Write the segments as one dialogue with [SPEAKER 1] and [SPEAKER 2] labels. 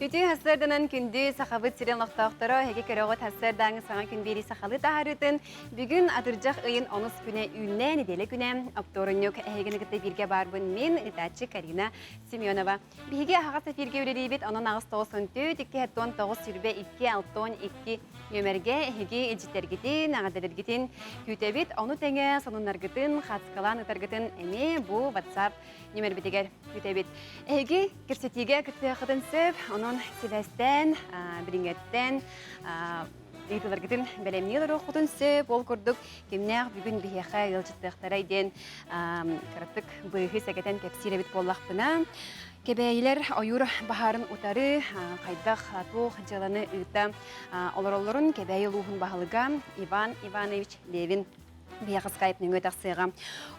[SPEAKER 1] Үтü hasırdanan kündü saxabıt siren loqtaqtara hege keroğut hasırdanı sana gün beri saxalı taharıtın. Bugün atırcaq ıyın onus güne ünne nedele güne. Aktorun yok hegeni gıtta birge barbın min itaçı Karina Semyonova. Bihige haqa sefirge ürelibet onun ağız toğusun tüt 2 hetton toğuz sürbe 2 altton 2 nömerge hege ecitlergitin, ağadalargitin kütebit onu tenge sonunlargitin, xatskalan ıtargitin eme bu WhatsApp nömer bitiger kütebit. Hege kirsetige kütüqıdın söp, onun Sebastian, Biringetten, Eğitilergidin belemniyeler okudun söp, ol kurduk. Kimler bugün biheqa yılcıtlıqtara eden kırıttık bığı seketen kepsiyle bit bollaqpına. Kebeyler oyur baharın utarı, qaydaq tuğ jalanı ıta. Olorolorun kebeyi luğun bahalıga Ivan Ivanoviç Levin. Biyaqız qayıpның ötaqsıға.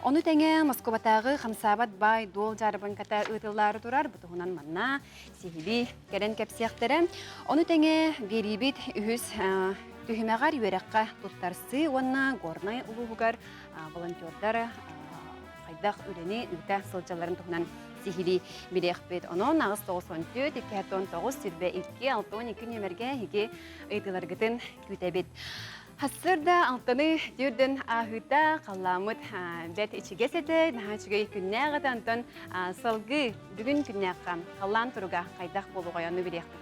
[SPEAKER 1] Onu tenge Moskobatağı Xamsabat bay dol jarabın kata ıtılları turar. Butuğunan manna, sihili, keren kepsiyaqtara. Onu tenge beribit ühüz tühümeğar yürekqa tuttarsı. Onna gornay uluğugar volontörler qaydaq üreni ıta sılcaların tuğunan sihili bileqbet. Onun ağız 94, 219, sürbe 2, 612 nömerge hege ıtılargıtın kütebet. Hasırda altını dürdün ahıda kallamut bet içigesede nahaçıgay künnəğət antın salgı bugün künnəqqa kallan turuga qaydaq boluğa yanı bileqbet.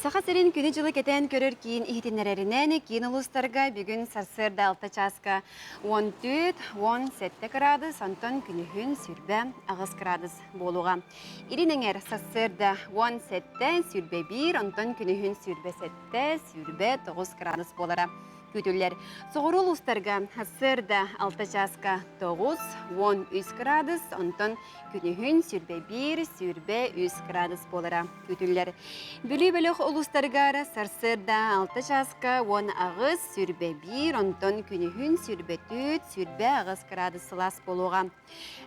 [SPEAKER 1] Sağa serin günü жылы keten körür kiyin ihtinlererinden kiyin ulustarga bugün sarsırda alta çaska 14-17 gradus antın günühün sürbe ağız gradus boluğa. İrinenger sarsırda 17 sürbe 1 antın günühün sürbe 7 sürbe 9 gradus bolara. Kütüller. Soğuru ulustarga hasırda alta çaska 9-13 gradus antın günühün sürbe 1 sürbe 3 gradus bolara. Kütüller. Bülü-bülük ulustarga sarsırda alta çaska 10 ağız sürbe 1 antın günühün sürbe 4 sürbe ağız gradus sılas boluğa.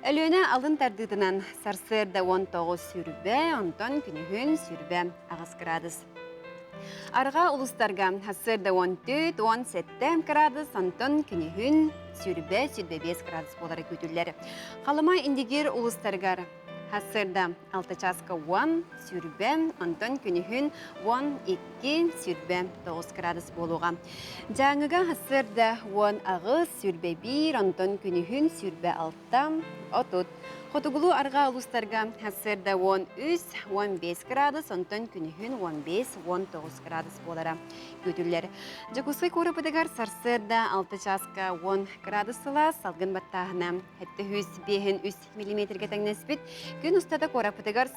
[SPEAKER 1] Ölüne alın tardıdınan sarsırda 19 sürbe antın günühün sürbe ağız gradus. Arga ulustarga hasırda 14-17 gradus antın günühün sürbe 5 gradus bolara kütüller. Kalıma indigir ulustarga hasırda alta çaska 10 sürbe antın günühün 12 sürbe 9 gradus boluğa. Жаңыга hasırda 10 ağız sürbe 1 antın günühün sürbe 6 otut. Xotugulu arga ulustarga hasırda 13-15 gradus antın günühün 15-19 gradus bolara kütüller. Jakuskay korapıdagar sarsırda alta çaska 10 gradus sıla salgın battağına hatta 105 mm getengnesbit. Gün ustada korapıdagar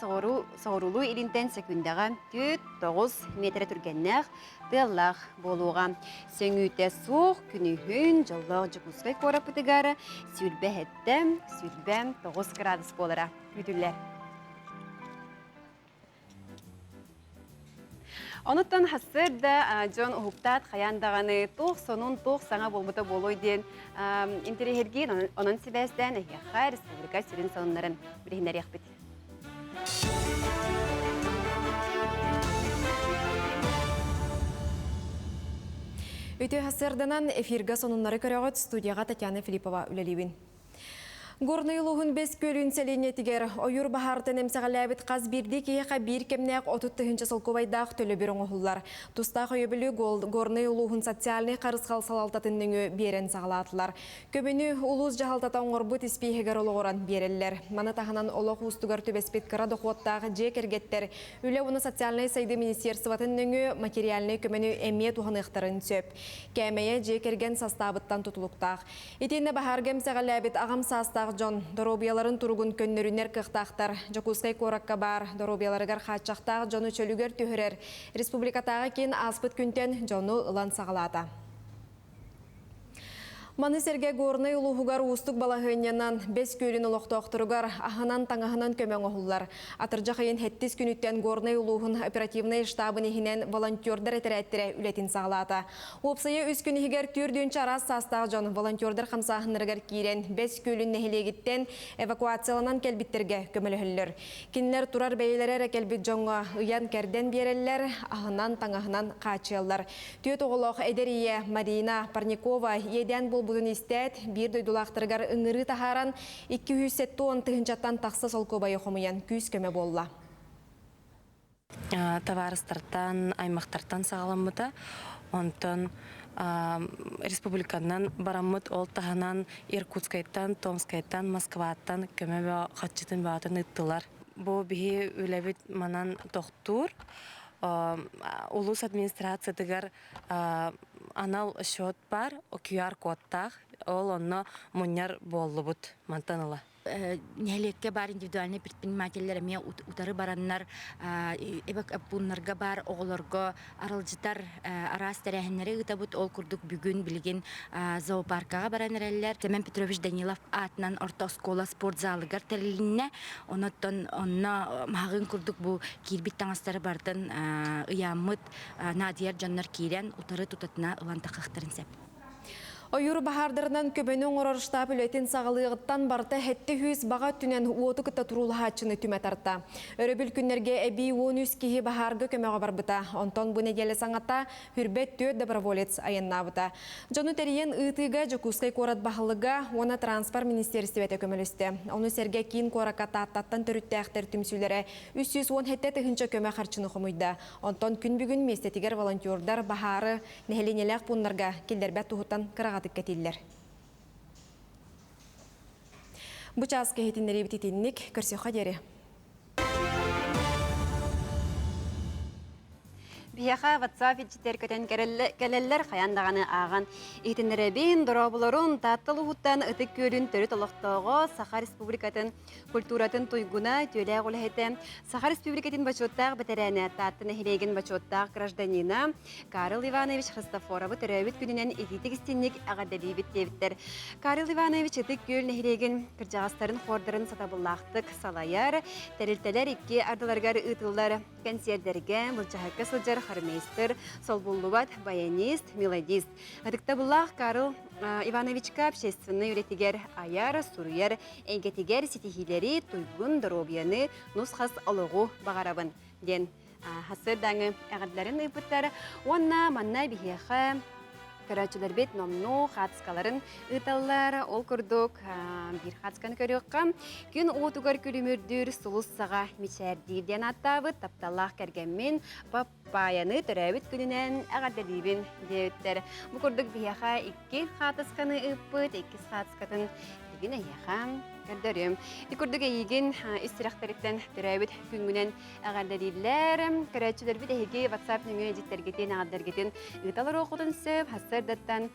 [SPEAKER 1] soğurulu ilinten sekündaga 9 metre türgenler tığlaq boluğa. Söngüte soğuk günühün jollar jakuskay korapıdagar sürbe hettem sürbe 9 gradus bolara kütüller. Onuttan hasırda John Uhuktat xayandağını toğ sonun toğ sana bolbuta boloyden interhergin onun sibesden yaxar Respublika sürün sonunların birehinler yaxbet. Өте hasırdanan efirga sonunları körəğət studiyağa Tatyana Filipova üləlibin. Горный луғын бес көлін сәленетігер ойыр бағартын әмсіғаләбіт қаз бірді кейеқа бір кемнәқ 30-тығынчы сылковайдақ төлі бірін оғылар. Тұстақ өйбілі горный луғын социальный қарысқал салалтатынның берен сағалатылар. Көбіні ұлыз жағалтатан ғырбыт іспейхегер олығыран берелілер. Маны тағынан олық ұстығар төбеспет қырады қуаттағы жек әргеттер. Үлі оны социальный сайды министерсыватынның материалны көміні әме туған ұқтарын сөп. Кәмейе жек әрген састабыттан тұтылықтақ. Етені бағаргем сәғаләбіт ағам састақ Жон доробияларын тургун көннөрүнер кыктактар. Жокускай коракка бар. Доробияларыгар хатчактаг жону чөлүгер түһөрер. Республикатагы кен аспыт күнтен жону ылан сагалата. Манысерге горный улуғығар ұстық балағынянан 5 көлін ұлықтақтырығар ағынан таңағынан көмен оғылар. Атыржақайын 7 күніттен горный улуғын оперативный штабын ехінен волонтердар әтірәттірі үлетін сағылата. Опсайы үз күнігер түрдінші арас састағы жон волонтердар қамсағынырғар кейрен 5 көлін нәхілегіттен эвакуацияланан кәлбіттерге көмілігілер. Кенлер тұрар бәйлері кәлбіт жоңға ұян кәрден берелілер, ағынан таңағынан қачылар. Түйет оғылық әдерие Марина Парникова еден бұл
[SPEAKER 2] будун истет, бир дойдулақтыргар ыңыры тахаран 210 тыгынчаттан тақсы сол көбайы хомуян күз көмө болла.
[SPEAKER 3] Товарыстартан, аймақтартан сағаламыда, онтон республиканан барамыт ол таханан Иркутскайттан, Томскайттан, Москваттан көмө қатчытын бағатын ыттылар. Бу бихи үләбит манан тоқтур. Улус администрация тыгар анал счет бар, QR кодтах, ол онно муньяр боллубут мантаныла.
[SPEAKER 4] Нәлекке бар индивидуальный предпринимательлер ме утары бараннар эбек аппуннарга бар оголорго арылжытар арас терәһеннәре ытабыт ол курдук бүгүн билген зоопаркага бараннарлар Темен Петрович Данилов атынан орта школа спорт залыгар терилинне оноттон онна магын курдук бу кирбит таңастары бардын ыяммыт Надияр жаннар кирен утары тутатына ылантакактарын сеп.
[SPEAKER 2] Ойыр бахардырынан көбөнің орырыштап үлетін сағылығыттан барты хетті хүз баға түнен уоты күтті тұрулы хатшыны түмет арта. Өрөбіл күннерге әбей 13 кихи бахарғы көмеға барбыта. Онтон бұны келі саңатта хүрбет төт доброволец айынна бұта. Жону тәріен ұйтыға жүкускай корат бағылыға оны транспорт министерстветі көмілісті. Оны серге кейін кораката аттаттан түрітті әқтер түмсілері 317 тұхынча көме қарчыны құмыйды. Онтон күн бүгін местетігер волонтердар бахары нәхеленелек бұнларға келдербәт тұхыттан қырағатып кетілдер. Бұчас кехетіндері бітетінік көрсеуға дері.
[SPEAKER 1] Бияха WhatsApp итчитер көтен келелер хаяндағаны аған итинеребин доробулорун таттылы хуттан ытык көрін төрі толықтығы Саха Республикатын культуратын туйгуна төлі ғолхеті. Саха Республикатын бачоттақ бітірәне таттыны хилеген бачоттақ гражданина Карл Иванович Христофоровы төрәуіт күнінен ититік істеннік ағадали біттевіттер. Карл Иванович ытык көл нехилеген кіржағастарын хордарын сатабыллақтық салайар, тәрілтелер икки ардыларғар ұтылар консердерге бұлчахыққа сылжар хармейстер, солбуллубат, баянист, мелодист. Адыктабыллах Карл Ивановичка общественный үретигер аяр, суруяр, энгетигер сетихилери туйгун доробияны нусхас алығу бағарабын. Ден хасырдаңы әғадларын ұйпыттары, онна манна бихеха көрәчілер бет номну хатскаларын ыталлар ол күрдік бір хатсканы көріққа. Күн оғытуғар күлімірдір сұлыс саға мечәрдейден аттабыт тапталлақ кәргенмен папаяны түрәуіт күнінен әғадалибін деуіттер. Бұл күрдік бияға 2 хатсканы ұппыт, 2 хатскатын деген әйеға көрдірім. Күрдік әйеген істірақтарыттен түрәуіт күнгінен әғадалилер. Көрәчілер бет әйге WhatsApp нүңі әдеттергетін ағаддаргетін ұталар оқытын сөп, хастырдаттан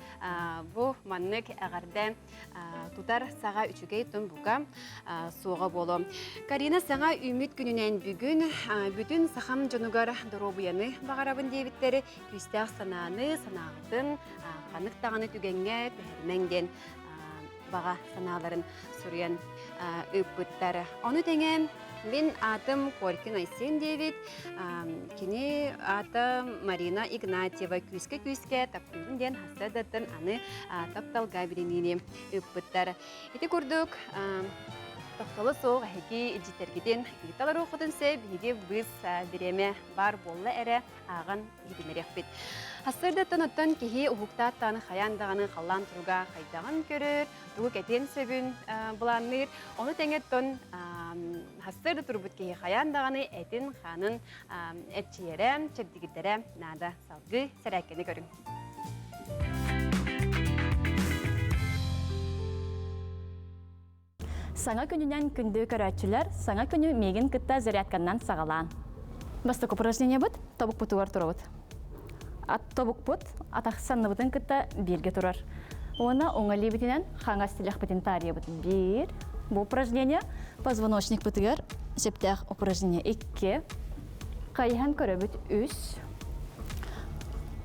[SPEAKER 1] бұл маннық әғарды тұтар саға үшігей тұн бұға соға болу. Карина саңа үміт күнінен бүгін бүтін сақам жонуғар доробияны бағарабын дейбіттері күстәқ сананы, санағытын, қанықтағаны түгенге төхерменген баға саналарын сүрген үппіттары. Оны тәңе мен атым Коркин Айсен Девид, кені атым Марина Игнатьева күске таптылынден хастадатын аны тапталға біреніне үппіттары. Еті көрдік тоқталы соғы әйге үлжеттергеден италар оқытын сөп, еге біз біреме бар болы әрі аған едінерек бет. Хастырды тұныттан кеге ұғықтаттаны қаяндағаны қалан тұруға қайдағын көрір, тұғы кәтен сөбін бұланыр. Оны тәңеттон хастырды тұрбыт кеге қаяндағаны әтін қанын әтчиері, чәрдігіздері нада салғы сәрәкені көрін.
[SPEAKER 5] Саңа күнінен күнді көрәтчілер, саңа күні меген кітті зарядканнан сағалан. Бастық упражнение бұд, тобық бұтығар тұрауыд. Ат тобық бұд, атақсанны бұтын кітті бірге тұрар. Оны оңалы бітінен қаңа стилях бітін тария бұд. Бір. Бұл упражнение позвоночник бұтығар, септәқ упражнение 2. Қайхан көрі бұд 3.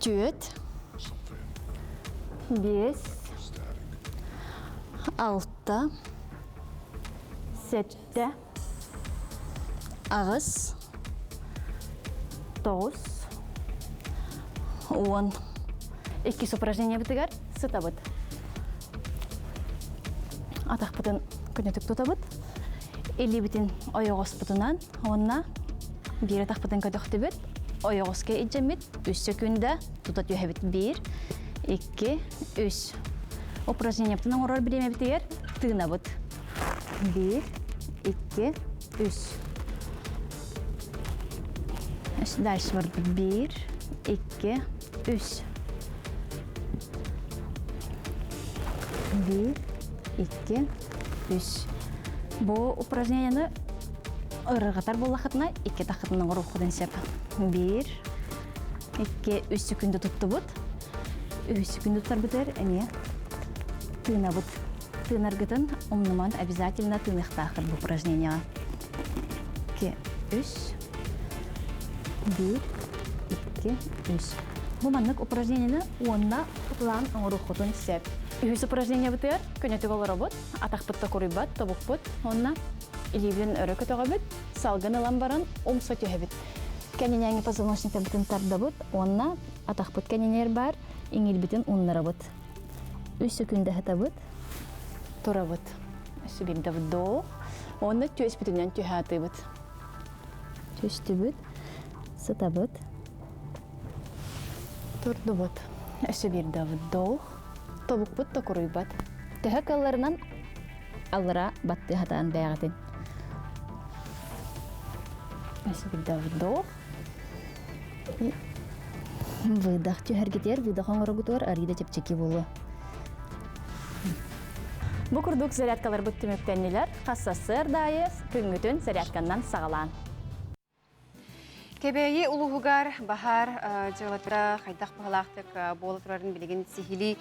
[SPEAKER 5] 4. 5. 6. 7, ağız, 9, 10. İki упражнения бітігер, sıta бұд. Атақ бұтын күнетік тұта бұд. Елі бітін ойығыз бұтынан, онына бір атақ бұтын көтіқті бұд. Ойығызға еджемет, 3 секунда тұтат үйе бұд. 1, 2, 3. Упражнение птынан орор биреме битер тыына бут. 1, 2, 3. Дальше бар 1, 2, 3. 1, 2, 3. Бу упражнениені ырыгатар боллахытына 2 тахытының рухудан сеп. 1, 2, 3 секунды тұтты бұд. 3 секунды тұтар бітер, әне тыына бұд. Тыынаргытын умныман обязательно тыынықтақыр бұл упражненияға. 2, 3. 1, 2, 3. Бұл маннық упражнениені онна ұтылан рухудан сеп. 3 упражнения бітер, көнеті болыр бұд. Атақ бұтта көрі бат, тобық бұд. Онна Иливен өрі көтіға бүт, салғын ылан баран, соте бүт. Кәненеңі позвоночниктен бүтін тарды бұт, онна атақ бұт кәненер бар, еңел бүтін ұнлары бұт. 3 секунды әті бұт, тұра бұт. Сөбемді бұт доқ, онна төс бүтінен түйі аты бұт. Төсті бұт, сыта бұт, тұрды бұт. Сөбемді бұт доқ, тобық бұт та құрый бұт. Түйі қаларынан алыра батты хатан бәғатын. Сөбемді вдох. И выдох. Түйәргетер, выдох оңырығытуар, арыйда чепчеки болу. Бұ күрдік зарядкалар бұтты мөктеннелер, қассасыр дайы күнгітін зарядканнан сағалан.
[SPEAKER 1] Кебейі улуғығар бахар жылатыра қайдақ бағалақтық болытырарын білеген сихили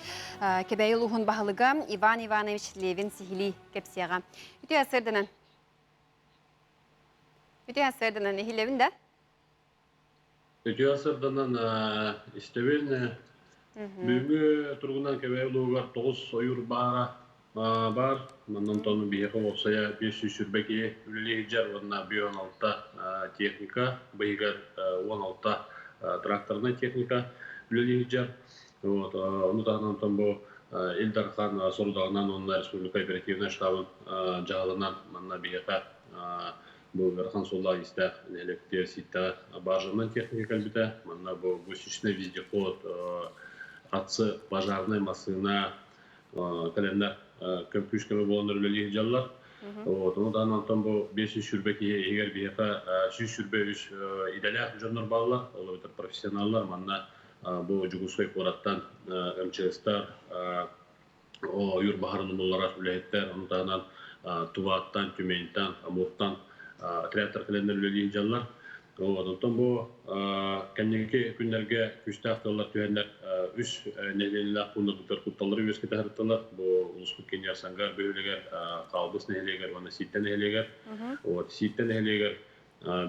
[SPEAKER 1] кебейі улуғын бағылыға Иван Иванович Левин сихили кепсияға. Үті әсірдінен? Үті әсірдінен ехи Левин да?
[SPEAKER 6] Үті әсірдінен істевеліне бүгінгі тұрғынан кебейі улуғығар 9 ойыр бар. Маннан тоны бейеқі олсая 500 сүрбеке үлілі жар онына 16 техника, бейгар 16 тракторна техника үлілі жар. Онытағынан тон бұл Илдархан сұрудағынан онына республика оперативный штабын жағалынан манна бейеқі бұл Верхан Солла істі нәліктер сетті бажырынан техника кәлбіті. Манна бұл гусечный вездеход, атсы пожарный машина, календар көпкүшкеме боландар үлелі жаллар. Онудан антон бұл 500 сүрбеке егер бейеқа 100 сүрбе үш иделяқ жонлар балылар, олы бітір профессионаллар. Манна бұл жүгіскай қораттан МЧСтар, үйір бағарын олара үләйттер, онудан Туваттан, Тюменьтан, Амурттан отрядтар календар үлелі жаллар. Онудан бұл кәннеке күндерге күштақтылар түйендер үш нәлелілі құнды бұтыр құтталары өз кеті әріттілер. Бұл ұлыспық кені асанғар бөлігер, қалбыс нәлегер, оны ситтен нәлегер. Ситтен нәлегер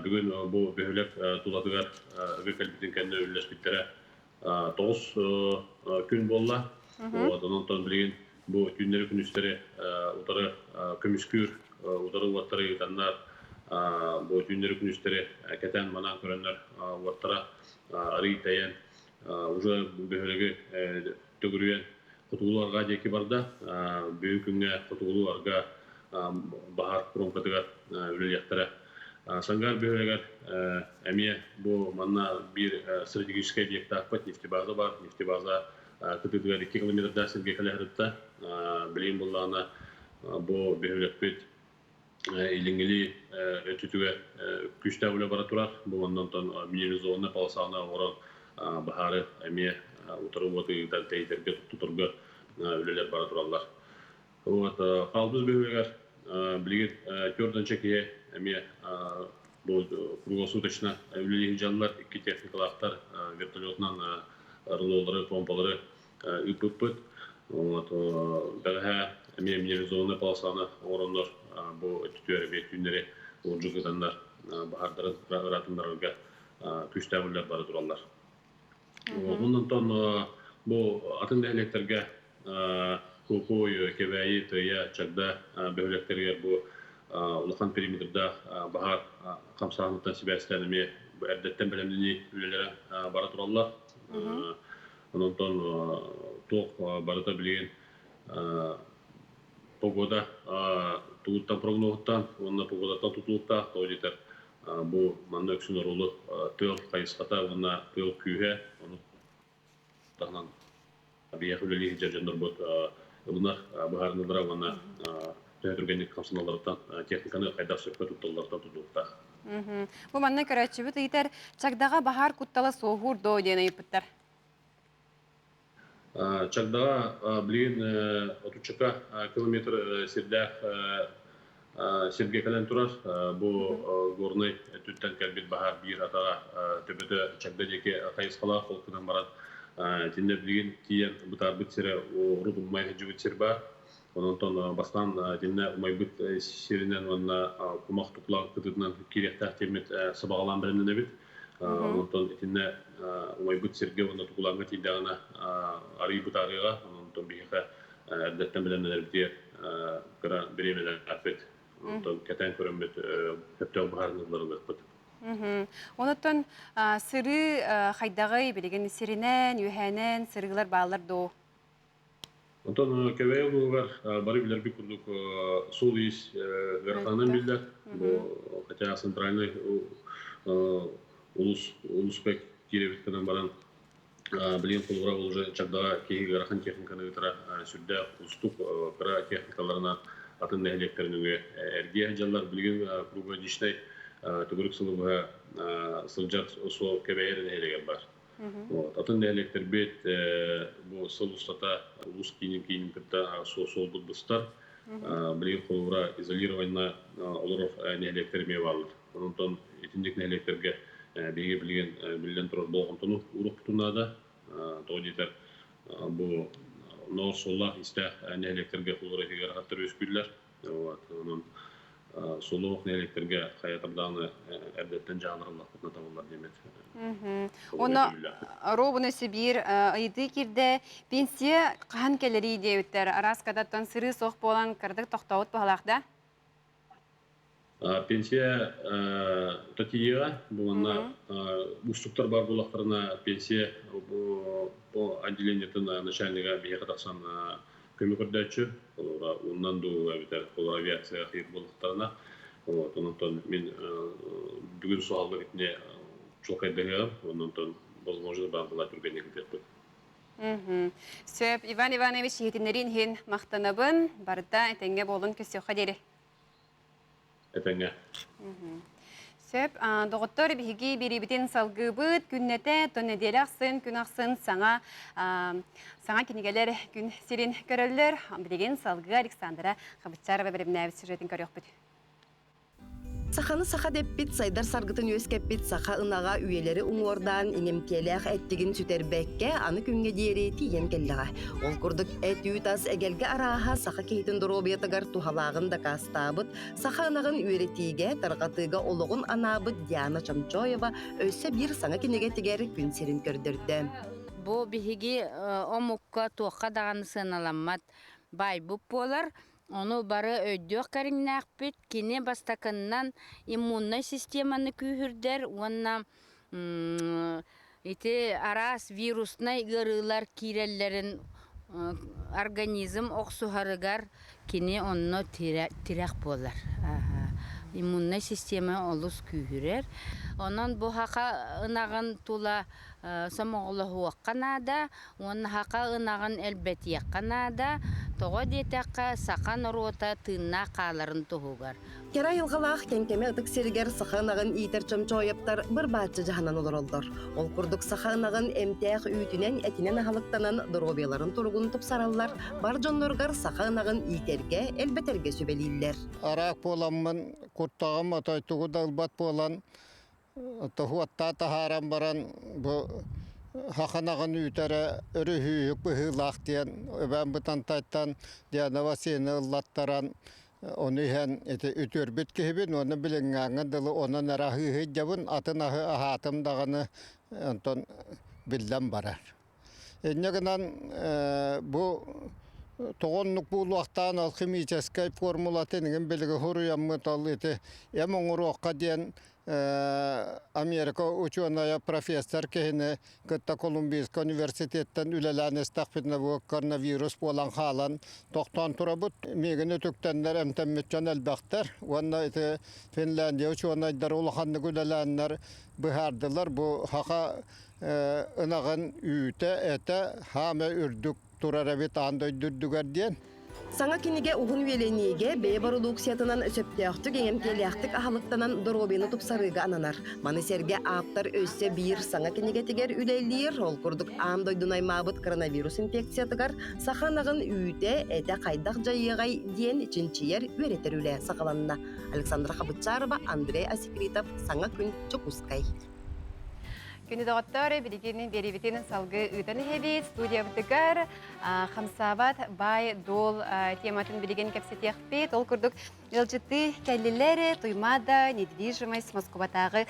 [SPEAKER 6] бүгін бұл бөлік тұладығар үгі кәлбетін кәнді өлілес біттері 9 күн болла. Онудан білген бұл күндері күністері ұтары көміскүр, ұтары ұваттары ұтанлар, бұл күндері күністері кәтен манан көрінлер ұваттара арый тәйен уже бөлігі төгірген құтығыларға декі барда. Бүгін күнге құтығыларға бағар промқатығар өлелектері. Саңғар бөлігер әме бұл манна бір стратегический объекті ақпат нефтебаза бар. Нефтебаза күтігілер 2 километрда сілге кәлі білейін болағына бұл бөлік бет илингили өтүтүгө күчтә үле бара турар. Бұл ондан тон минерализованный полосаны орын бахары әме утырып отыгыдан тәйтерге тұтырғы үлелер бара туралар. Қалбыз бөлігер білген көрдінші кие әме бұл круглосуточно үлелі жанлар 2 техникалақтар вертолетнан рылолары, помпалары үп-үп-үп. Бәғі әме минерализованный полосаны орындар бұл өтүтүері беттүнері олжығыдандар бағардарын ратынларға күштәуілер бары тұралар. Ондан тон бұл атын дәлектерге көкой, кебәйі, түйе, чагда бөліктерге бұл ұлықан периметрда бағар қамсағыныттан себәстәнеме әрдеттен бәлемдені үлелері бары тұралар. Ондан тон тоқ барыта білген погода туғыттан прогнозтан, онына погодаттан тұтылықта, той жетер. Бұл манна өксін орылы төл қайысқата, онына төл күйе, оны тағынан бейек үлелі жәржендір бұд ылынар быһаарныдыра уонна төһөтүргенник хамсыналарыттан техниканы хайдах сөпкө тутталлардан тутулукта.
[SPEAKER 1] Бу манна көрәчүбүт ыйтар чагдага бахар куттала соохур до ден айыппыттар.
[SPEAKER 6] Чагдага билген отучака километр сирдах Сергей турар, бу горный түттен кәлбит бахар бир атага төбөтө чагда деке кайыскала холкунан барат тинде билген киен бутар битсере урут умай жибит серба онтон бастан тинде умай бит сиринен онна кумак туклак кытытынан кирехтах темет сабагаландырынын бит онтон тинде умай бит серге онна тукланга тиндагана ари бутарыга онтон бихе деттен биленер бит кара беремелер апет онтон кетен көрөмбөт көптөг баарыныларын бит.
[SPEAKER 1] Онотон сыры хайдагы билеген сиринен, юханен, сырыгылар баалар до.
[SPEAKER 6] Онтон кебейлугар бары билер бик курдук сулис верханын билдер. Бу хотя центральный улуспек киребиткенен баран билген кулгара уже чагдага кеги гарахан техниканы витра сүрдө устук кара техникаларына атын электринге эрге жаллар билген кругодичный түгүрүк сылыгы сылжар осо кебеерин элеген бар. Вот атын электр бет бу сыл устата улус кийин кытта сол бустар билген кулгара изолированный олоров электр мебалды. Онтон этиндик электрге биге билген турар болгонтону урук тунада тодитер бу нор солла исте электрге кулгара кегер хаттыр өскүллөр. Вот анын солук электрге хаятырданы эрдеттен жаанырылак кутна табылар демет.
[SPEAKER 1] Оны робуны Сибир ыйды кирде пенсия кахан келери деуттер араскадаттан сыры сох болан кырдык токтоот баалакда.
[SPEAKER 6] Пенсия татиега буна устуктар бар булактарына пенсия по отделениетен начальника бехатасан көмөкөрдөчү ондан ду битер авиация хир булактарына вот онтон мен бүгүн суалды ретинде чулкайдыгам онтон возможно баңгыла түргенек деп.
[SPEAKER 1] Сөп Иван Иванович хитинерин хин мактанабын барда этенге болун көсөкө дере.
[SPEAKER 6] Этенге.
[SPEAKER 1] Сөп доктор биги бирибитин салгыбыт күннете тонеделаксын күнаксын саңа кинигелер күн сирин көрөллөр билген салгы Александра Хабычарова беребинебит сюжетин көрөкпүт.
[SPEAKER 7] Саханы саха деппит, сайдар саргытын өскеппит, саха ынага үйелері уңордан инемкелех әттігін сүтербекке аны күнге дейері тиен келліға. Ол күрдік әт үйтас әгелге араға саха кейтін дұробиятығар тухалағын да кастабыт, саха ынағын үйретіге, тарғатыға олығын анабыт Диана Чамчоева өсі бір саңа кенеге тегер күн серін көрдірді.
[SPEAKER 8] Бу биһиги омукка туаққа дағаны сыналаммат бай бұп болар. Onu бары өйдөк кәріңнәқпет, кене бастакыннан иммунный системаны күйірдер, онна арас вирусный ғырылар киреллерін организм оқсуғарығар кене онны тирек болар. Иммунный система олыс күйірер. Онан бұ хақа ынағын тула самоғылы хуаққанада, оны хақа ынағын әлбәт яққанада, тоға детаққа сақан рота тынна қаларын тұғығар.
[SPEAKER 7] Кера йылғалақ кенкеме ұтық сергер сақанағын итер чамчойыптар бір бәтчі жағанан олар олдар. Ол күрдік сақанағын әмтәқ үйтінен әтінен ағалықтанан дұробияларын тұрғын тұп саралар, бар жонларғар сақанағын итерге, әлбәтерге сөбелейлер.
[SPEAKER 9] Арақ боламын, құрттағым атайтығы далбат болан, тұхуатта тахарам баран, хақанағын үйтәрі үрі хүйік бұхылақ дейін, өбән бұтан тайттан диянава сені ұллаттаран, оны хэн үтір бүт кейбін, оны біліңңаңын дылы, оны нәрі хүйі жабын, атын ахатым дағаны білден барар. Енегінен бұл тоғынлық бұл уақттан ал химическай формулатынығын білігі хұрыямы тал еті, емін ұруаққа дейін Америка ученая профессор кехине кытта Колумбийский университеттен үлелән истақпитна бу коронавирус болан халан тоқтан турабут мегіне түктенлер әмтәмметчан әлбәқтер. Онна ите Финляндия ученыйдар улаханны үлеләннер бұхардылар. Бу хақа ынағын үйті әті хаме үрдік турар эбит андой дүрдүгөр диен.
[SPEAKER 7] Саңа киниге уһун велениге бээ продукциятынан сөптөктүк эңемкелияктык ахалыктанан доробины тупсарыга ананар. Маны серге аптар өссө бир саңа киниге тигер үлелир, ол курдук ам дойдунаймабыт коронавирус инфекциятыгар саханагын үйте эте кайдак жайыгай диен ичинчиер үеретер үле сакаланна. Александра Хабычарова, Андрей Асекритов, Саңа күн Чукускай.
[SPEAKER 1] Күні доғыттары білігінің беребетінің салғы үйтіні хебет, студия бұтығар, қамсабат, бай, дол тематын білеген кәпсетеқ бет, ол күрдік жылжыты кәлілері, туймада, недвижимость, Москватағы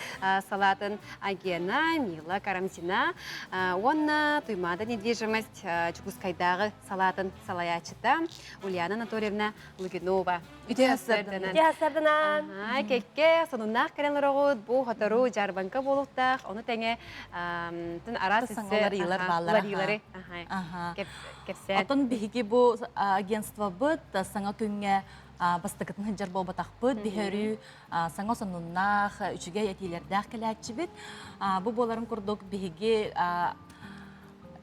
[SPEAKER 1] салатын агена, Мила Карамзина, онна туймада недвижимость Чукускайдағы салатын салаячыта, Ульяна Анатольевна Лугинова.
[SPEAKER 10] Үтеасырдынан.
[SPEAKER 1] Кекке, сонуннақ кәренлер оғыд, бұл ғатару жарбанка болуқтақ, оны тәңе тын арас ларилары кепсет.
[SPEAKER 10] Отон биһиги бу агентство быт саңа күнгә бастыкытын хыджар болбатақ быт биһөрү саңа сонуннах үчүгә ятилердәх келәчи бит. Бу боларын курдук биһиги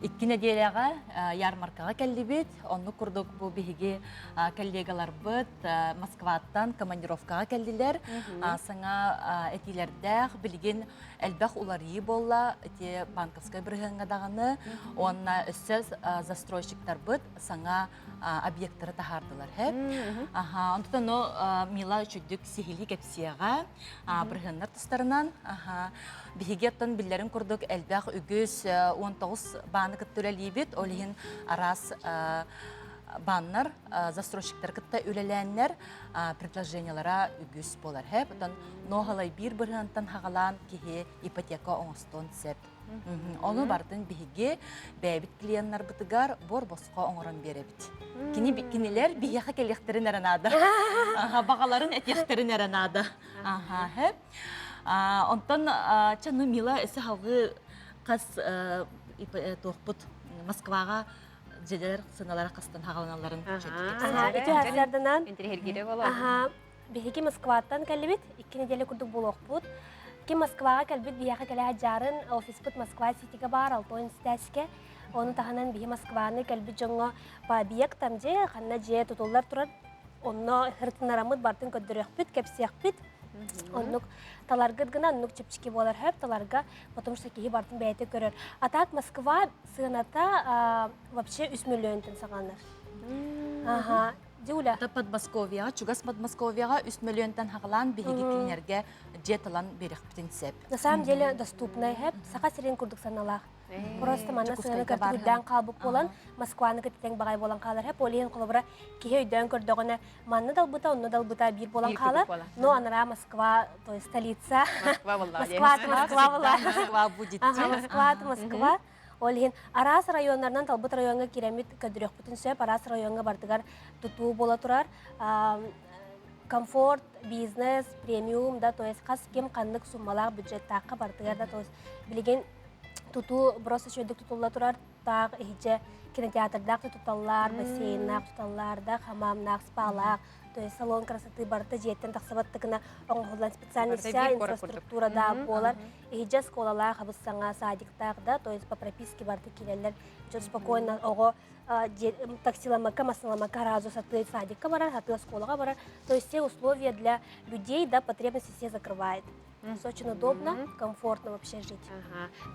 [SPEAKER 10] икки неделяга ярмаркага келди бит. Онну курдук бу биһиги коллегалар быт Москваттан командировкага келдилер. Саңа этилердәх билген элбэх уларии болла эти банковской брыгынга даганы. Онна өссөз застройщиктар быт саңа объекттары тахардылар хеп. Онтон Мила үчүдүк сихили кепсияга брыгыннар тустарынан. Бихигеттон биллерин курдук элбэх үгүс 19 баны кыттөлелии бит. Олихин арас баннар, застройщиктар кытта үлеләннер предложениялара үгүс болар хеп. Нохалай бир брыгынтан хагалан кихи ипотека оңостон сеп. Оны бардын биһиге бәйбит клиенттар бытыгар бор боско оңорон беребит. Кинилер бияха келехтерин аранада. Багаларын этехтерин аранада. Хеп. Онтон чану Мила эсе халгы кас тохпут Москвага жедер сыналара кастан хагаланаларын Үтеасырдынан.
[SPEAKER 1] Интерхергире болу.
[SPEAKER 10] Биһиги Москваттан келбит, 2 неделя курдук болуқпут. Ки Москвага келбит бияха келе жарын офиспут Москва ситиге бар алтоин стәске. Оны таханан биһи Москваны келбит жоңго бабиек тамже ханна же тутуллар турар. Онно хыртынарамыт бартын көддөрөкпүт, кепсиякпүт. Оннук таларгыт гына оннук чепчики болар хэп таларга, потому что кихи бартын бәйте көрөр. А так Москва сыгыната вообще 3 миллион тен саганар. Дюля.
[SPEAKER 5] Подмосковья, чугас Подмосковьяга 3 миллионтан хагалан биһиги кинерге жеталан берехптен сеп.
[SPEAKER 10] На самом деле доступный хэп, сака сирен курдук саналах. Просто мана сыгыны картыгыдан калбык болан, Москваны кыттен багай болан калар хэп, олиен колобра кихи өйдөн көрдөгөнө манны далбыта, онны далбыта бир болан калар. Но анара Москва, то есть столица.
[SPEAKER 5] Москва будет.
[SPEAKER 10] Москва. Олин арас районнарынан талбыт районга киремит көдүрөк бүтүн сөп арас районга бардыгар тутуу бола турар. Комфорт, бизнес, премиум да, то есть кас кем кандык суммалар бюджет такка бардыгар да, то есть билген тутуу просто шөйдүк тутулла турар. Так иже кинотеатрдак туталлар, бассейннак туталлар, хамамнак, спалак, то есть салон красоты барта жеттен таксабаттыгына оңголан специальный вся инфраструктура да болар. Иже школалар хабыссаңа садиктар да, то есть по прописке барта килелер жер спокойно ого таксиламака, масаламака разу саты садикка барар, саты школага барар. То есть все условия для людей, да, потребности все закрывает. Очень удобно, комфортно вообще жить.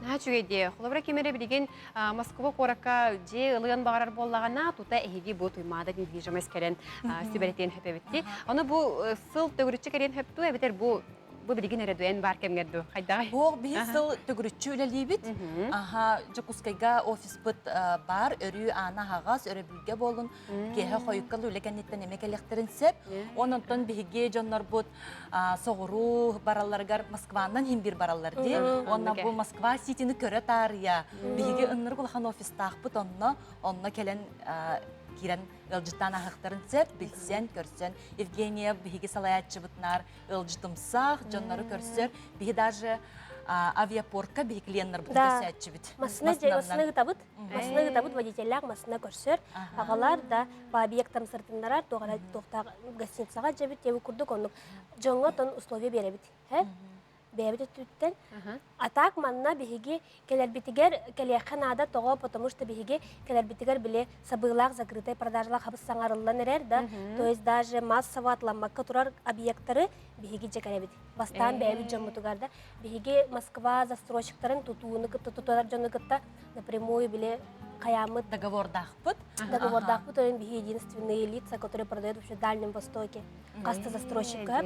[SPEAKER 1] Нахачугеде, холобра кемере билген Москва корака же ылыган багарар боллагана тута эхиги бу туймада недвижимость керен сүбелетен хепебитти. Аны бу сыл төгүрүчү керен хепту эбетер бу билген эредуен бар кемгерду. Кайдагы?
[SPEAKER 5] Бу бир сыл төгүрүчү үлелибит. Жокускайга офис бит бар, өрү ана хагас, өрөбүлгө болун, кеhe койуккал үлекеннеттен эмекелектерин сеп, ононтон биһиге жоннор бут согуру баралларгар Москванан химбир бараллар ди. Онна бу Москва ситини көрө тарыя. Биһиге ынныр кулхан офистах бут онно келен кирен ылжытан ахыктарын сеп, билсен, көрсен. Евгения биһиге салаятчы бутнар ылжытымсах, жоннору көрсөр. Биһи даже авиапортка биһи клиенттер бут көрсөтчү бит.
[SPEAKER 10] Масына гытабыт, водительлер масына көрсөр. Агалар да по объектам сыртындарар, тоғара тоқта гостиницага жабит, эби курдук онук жоңго тон условия беребит.
[SPEAKER 11] бәбит өттүттен. Атак манна биһиги келербитигер келехан ада того, потому что биһиги келербитигер биле сабылак закрытой продажалак хабыс саңарыллан эрер да. То есть даже массово атламакка турар объекттары биһиги жекелебит. Бастан бәбит жамутугарда биһиги Москва застройщиктарын тутууну тутулар жону кытта напрямую биле каямыт
[SPEAKER 10] Договордахпыт.
[SPEAKER 11] договордахпыт, он биһиги единственные лица, которые продают вообще в Дальнем Востоке. Каста застройщика.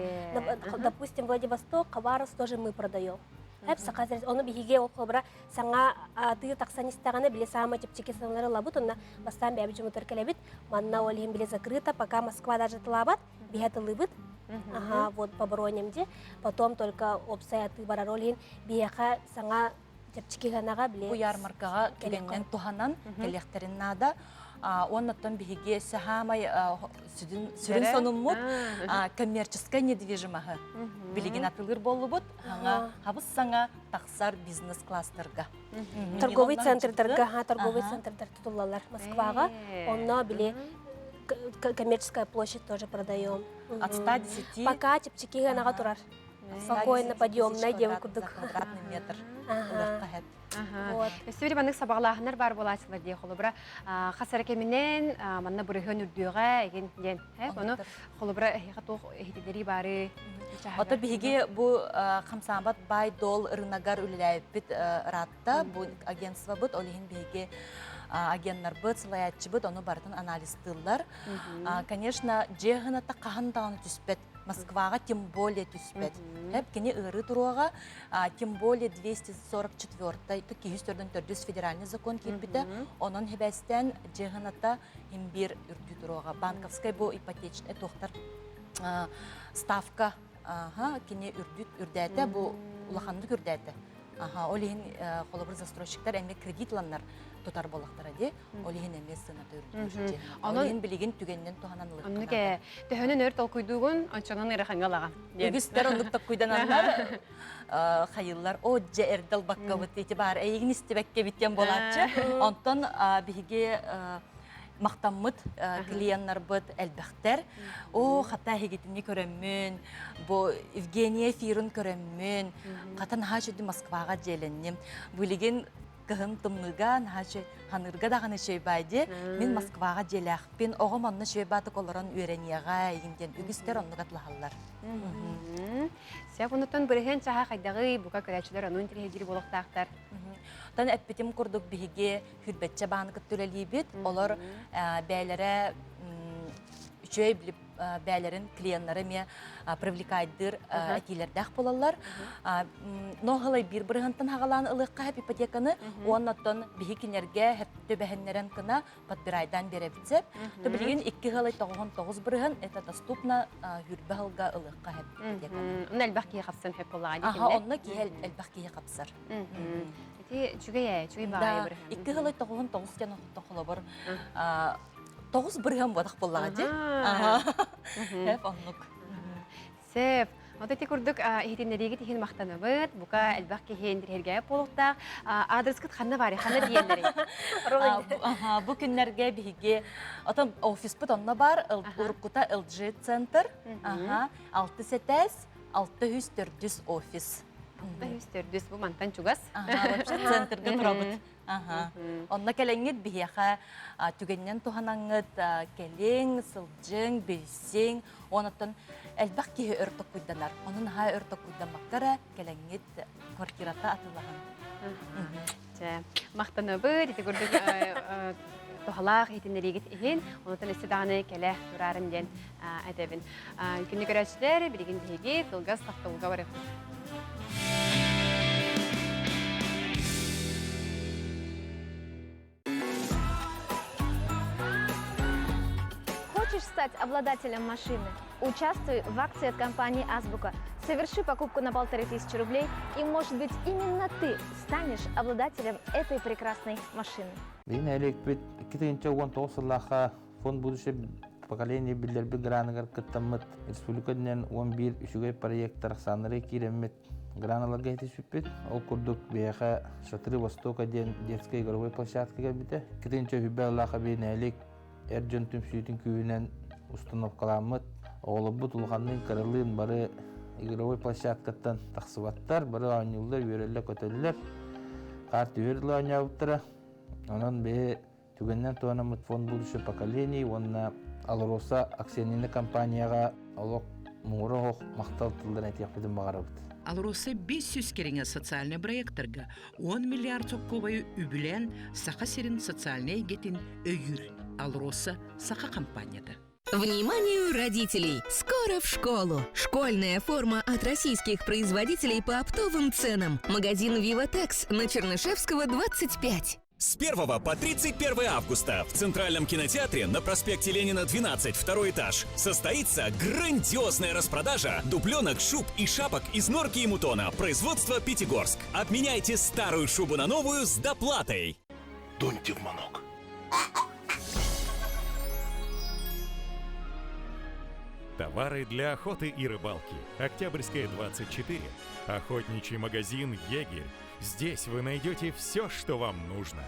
[SPEAKER 11] Допустим, Владивосток, Хабаровск тоже мы продаем. Оны биһиге ол кобра саңа аты таксанистаганы биле сама чепчеки санлары лабут, онна бастан бәбит жумутар келебит. Манна ол биле закрыто, пока Москва даже тлабат, биһатылыбыт. Вот по бронемде. Потом только обсаяты бараролин биһака саңа чепчекиганага биле.
[SPEAKER 10] Бу ярмаркага килгәннән туханан келехтерин нада. Оннан биһиге сахамай сүрен сонуммут коммерческая недвижимость. Билигин атылыр болубут, аңа хабыс саңа таксар бизнес кластерга.
[SPEAKER 11] Торговый центрдарга, торговый центрдар тутулалар Москвага. Онно биле коммерческая площадь тоже продаем.
[SPEAKER 10] От 110
[SPEAKER 11] пока чепчекиганага турар. Спокойно подъемная девушка.
[SPEAKER 10] Квадратный метр.
[SPEAKER 1] Өстөбүр баннык сабаглахнар бар боласылар дей холобра. Хасарке менен манна бүрөгөн үрдүгө эген ден. Ону холобра хатох эхидери бары.
[SPEAKER 10] Ото биһиге бу хамсамбат бай дол рынагар үлеләйбит ратта бу агентство бут олихин биһиге агенттар бут сылаятчы бут ону бартын анализ тыллар. Конечно, жегыната кахандаганы түспет. Москвага тем более түспет. Хеп кене ыры туруга тем более 244 204 федеральный закон килбите. Онун хебестен жегыната имбир үрдү туруга банковская бу ипотечный тохтар ставка кене үрдәте бу улаханды үрдәте. Олихин холобыр застройщиктар эме кредитланнар тутар болактар ди. Олихин эме сынаты үрдү. Олихин билигин түгенден тухананлык.
[SPEAKER 1] Онуке төһөнөн өрт ол куйдугун анчанан эрахангалаган.
[SPEAKER 10] Үгүстер ондукта куйдананлар хайыллар о жердел бакка бит итибар эйгин истебекке биттен болачы. Онтон биге мактаммыт клиенттар бит элбехтер. О хата хигитини көрөммүн. Бу Евгения Фирун көрөммүн. Катан хажыды Москвага желенним. Булиген кыһын тымныган ханырга даганы шөйбайды. Мен Москвага желахпин. Огом онны шөйбаты колорон үйренияга ийинден үгүстер онны катлахаллар.
[SPEAKER 1] Сеп онутан бүреген чаха кайдагы бука көрәчләр анын тирәҗири булыктактар.
[SPEAKER 10] Тан әппетим курдук биһиге хүрбәтчә баны көттүләлибит. Олар бәйләре үчөй билип бәйләрен клиентлары ме привлекайдыр әтиләрдәх булалар. Нохалай бир-биргәнтан хагалан ылыкка һәп ипотеканы оннан биһикинәргә һәп төбәһеннәрен кына подбирайдан беребитсеп. Төбилеген 2 галай 9 биргән это доступно хүрбәлгә ылыкка һәп ипотеканы.
[SPEAKER 1] Уны әлбәхкә капсын һәп булган ди.
[SPEAKER 10] Онны киһәл әлбәхкә капсар.
[SPEAKER 1] Чүгәя, чүгәй бай бер.
[SPEAKER 10] 2 галай 9 кена тохлабыр. 9 биргән бодак буллага ди. Һәп оннук.
[SPEAKER 1] Сеп, отети курдук ихтиннериге тиһин мактанабыт, бука әлбәхкә хендиргә булыкта. Адрес кыт ханна бар, ханна диендери.
[SPEAKER 10] Бу көннәргә биһиге атам офис бит онна бар, Уркута LG центр. 6 офис.
[SPEAKER 1] Өстөрдүс бу мантан чугас.
[SPEAKER 10] Вообще центрга турабыт. Онна келеңгит биһиха түгеннән туханаңгыт келең, сылжың, бесең, онотон әлбәк ки өртөк куйданар. Онун ха өртөк куйданмаккара келеңгит квартирата атылаган.
[SPEAKER 1] Мактанабыт, ити курдук тохалах ихтиннеригит иһин, онотон эстеданы келе турарын ден әдәбин. Күнне көрәчләр билеген биһиге тылгас тактылга бар.
[SPEAKER 12] Хочешь стать обладателем машины? Участвуй в акции от компании «Азбука». Соверши покупку на 1500 рублей, и, может быть, именно ты станешь обладателем этой прекрасной машины.
[SPEAKER 13] Фонд будущего поколения билерби гранагар кыттаммыт республикаден 11 үшүгөй проекттар санары киреммет граналарга жетишиппит. Ол курдук бияха Шатыры Востока ден детской игровой площадкага бите. Китинче хүббеллаха бейнелик эржен түмсүйтүн күүнен установкаламмыт. Олобут улганын кырылын бары игровой площадкаттан тахсыбаттар, бары анюллар, үйреллер, көтөллер, карт үйреллер анявыптыра. Онан бе түгеннен туанамыт фонд будущее поколений, онна Алроса акционерный компанияға олық мұңыры мақтал тылдан әтияқпеден бағарабыд.
[SPEAKER 14] Алроса 500 кереңе социальный проекторга 10 миллиард соккобайы үбілен сақа серін социальный гетін өйір. Алроса сақа компанияда.
[SPEAKER 15] Вниманию родителей! Скоро в школу! Школьная форма от российских производителей по оптовым ценам. Магазин «Виватекс» на Чернышевского, 25.
[SPEAKER 16] С 1 по 31 августа в Центральном кинотеатре на проспекте Ленина, 12, второй этаж, состоится грандиозная распродажа дубленок, шуб и шапок из норки и мутона. Производство Пятигорск. Обменяйте старую шубу на новую с доплатой.
[SPEAKER 17] Дуньте в манок.
[SPEAKER 18] Товары для охоты и рыбалки. Октябрьская, 24. Охотничий магазин «Егерь». Здесь вы найдете все, что вам нужно.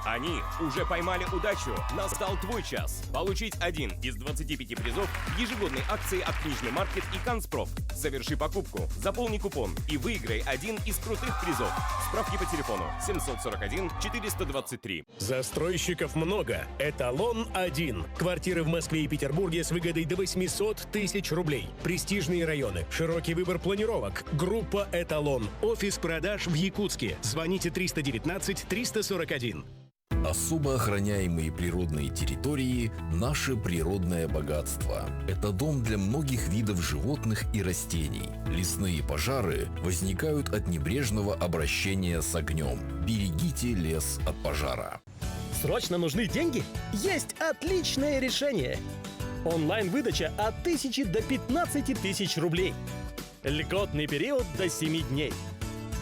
[SPEAKER 19] Они уже поймали удачу. Настал твой час. Получить один из 25 призов в ежегодной акции от Книжный маркет и Канцпроф. Соверши покупку, заполни купон и выиграй один из крутых призов. Справки по телефону 741 423.
[SPEAKER 17] Застройщиков много. Эталон 1. Квартиры в Москве и Петербурге с выгодой до 800 тысяч рублей. Престижные районы. Широкий выбор планировок. Группа Эталон. Офис продаж в Якутске. Звоните 319 341.
[SPEAKER 20] Особо охраняемые природные территории – наше природное богатство. Это дом для многих видов животных и растений. Лесные пожары возникают от небрежного обращения с огнем. Берегите лес от пожара.
[SPEAKER 21] Срочно нужны деньги? Есть отличное решение. Онлайн-выдача от 1000 до 15 тысяч рублей. Льготный период до 7 дней.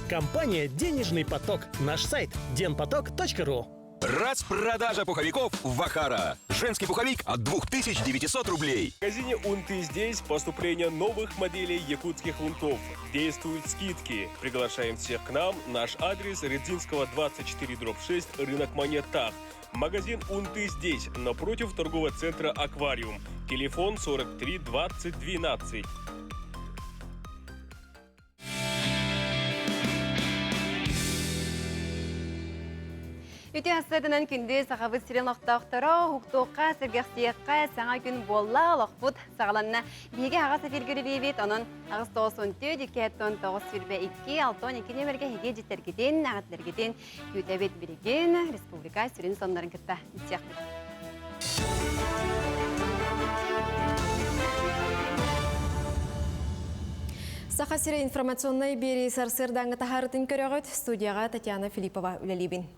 [SPEAKER 21] Компания «Денежный поток». Наш сайт denpotok.ru.
[SPEAKER 16] Распродажа пуховиков в Вахара. Женский пуховик от 2900 рублей.
[SPEAKER 21] В магазине «Унты» здесь поступление новых моделей якутских унтов. Действуют скидки. Приглашаем всех к нам. Наш адрес: Редзинского, 24/6, рынок Монетах. Магазин «Унты» здесь, напротив торгового центра «Аквариум». Телефон 43 20 12.
[SPEAKER 1] Үті асырдынан күнді сағабыз сирен лақтақтары, хуқтуққа, сіргіқсияққа, саңа күн болла, лақпұт сағаланна. Беге ағасы фергірілебет, оның ағыз 94, 2-9 сүрбе 2-6-12 нөмірге хеге жеттергеден, ағатлергеден күтәбет біреген республика сүрін сонларын күтті.
[SPEAKER 2] Сақасыры информационной бері сарсырдаңы тахарытын көріғыт, студияға Татьяна Филиппова үлелебін.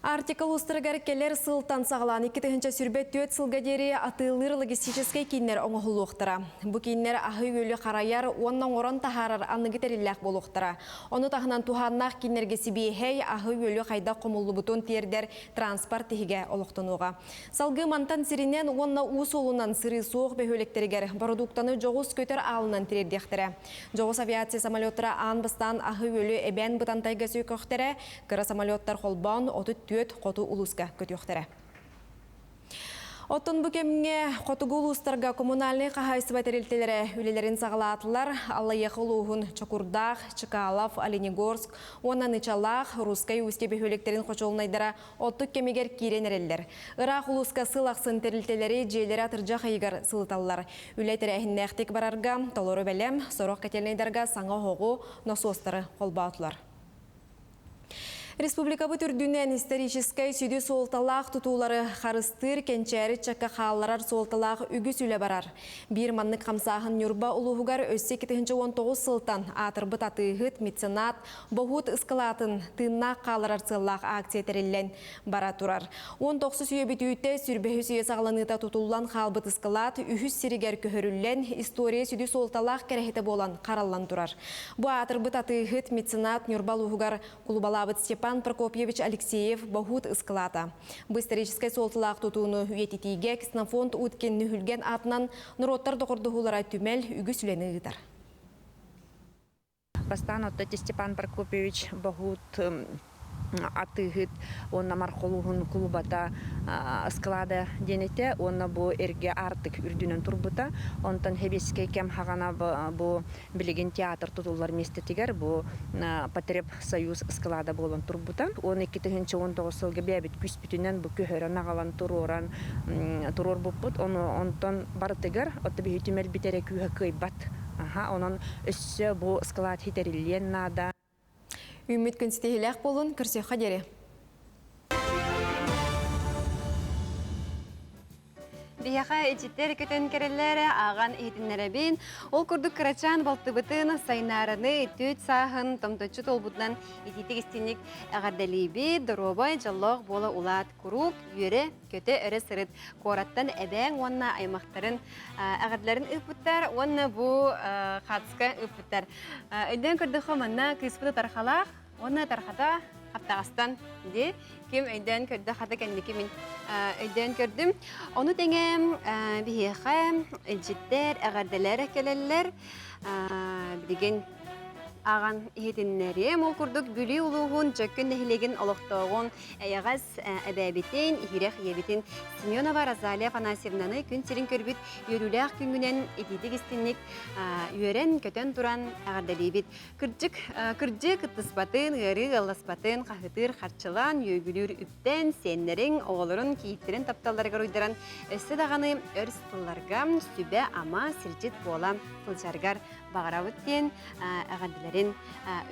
[SPEAKER 2] Артикл устырыгар келер сылтан сағылан 2-тігінші сүрбет 4 сылға дері атылыр логистическай кейнер оңғылуқтыра. Бұ кейнер ағы өлі қарайар, оннан орын тахарар анығы тәрілләқ болуқтыра. Оны тағынан туханнақ кейнерге сібейхей ағы өлі қайда қомылы бұтын тердер транспорт тегіге олықтынуға. Салғы мантан сиринен онна уыс олынан сыры соқ бөхөлектерігер продуктаны жоғыз көтер алынан терердектірі. Жоғыз авиация самолеттара анбыстан ағы өлі әбән бұтантайға сөйкөқтірі, кірі самолеттар қолбан төт қоту улуска көтіқтірі. Оттон бүкемге қотуғы улустарға коммунальный қағайсыба тәрелтелері үлелерін сағалатылар, Аллайеқыл ұғын Чокурдақ, Чыкалов, Оленегорск, онан Ичалақ, Рускай өстебе хөлектерін қочолынайдара оттық кемегер кейрен әрелдер. Ирақ улуска сылақсын тәрелтелері жейлері атыржақ айығар сылыталылар. Үлетері әхінне әқтек барарға, толоры бәлем, сорық кәтелінайдарға саңа хоғу, носуостары қолбаутылар. Республика бүтүрдүнен историческай сүді солталақ тұтулары қарыстыр кенчәрі чакка қалларар солталақ үгіс үлі барар. Бір манны қамсағын нүрба ұлығығар өссе 1919 сылтан атырбыт атығыт, меценат, бұғыт ұскалатын тынна қаларар сыллақ акция тәреллен бара тұрар. 19 сүйе бүтүйті сүрбәхі сүйе сағыланыта тұтулан қалбыт ұскалат үхіс сиригер көхіріллен история сүді солталақ кәрәхеті болан қараллан тұрар. Бұ атырбыт атығыт, меценат, нүрба ұлығығар құлбалабыт Степан Прокопьевич Алексеев Бахут Искалата. Бұл историческай солтылақ тұтуыны үйететейге ксенофонд өткен нүхілген атынан нұроттар доқырдығылара түмел үгі сүлені ғытар.
[SPEAKER 22] Бастан отты Степан Прокопьевич Бахут
[SPEAKER 3] атыгыт онна мархолугун клубата склада денете онна бу эрге артык үрдүнөн турбута онтон хебеске кем хагана бу билеген театр тутулар местетигер бу потреб союз склада болон турбута 12-19 жылга бебит күспүтүнөн бу көһөрөн агалан турор буппут онтон бартыгер отби хитимел битере күһө кыйбат онон өссө бу склад хитерилен нада.
[SPEAKER 2] Үміт күнстейләк болын кірсе қадері.
[SPEAKER 1] Бияқа эчиттер көтөн керелері аған етінлері бен, ол күрдік кырачан балтыбытын сайнарыны төт сағын томточу толбутынан ететік істенік әғардалейбі дұробай жаллоқ болы улат күрук, үйері көті өрі сырыт. Қораттан әбәң онна аймақтарын әғардаларын үппіттар, онна бұл қатысқа үппіттар. Өйден күрді қоманна күйіспіті тарқалақ, онна тарқата қаптағастан де кем өйден көрді қаты кәндекі мен өйден көрдім. Оны тәңем бейеқа әншеттер, әғардалар әкелелер білген аған ехетінлері мол күрдік бүлі ұлығын жөккін нәхілеген олықтығын әйағаз әбәбетін, ихирек ебетін Семенова Розалия Фанасьевнаны күн сирин көрбіт үйріләқ күнгінен ететік істінік үйерен көтен тұран әғардалейбет. Күрджік ұттыспатын, ғыры ғаласпатын, қағытыр, қарчылан, үйгілер үптен, сенлерін, оғылырын, кейіптерін тапталарға ройдыран өсі дағаны өрс тұлларға сүбе ама сіржет бола тұлжарғар бағарауыттен әғарділерін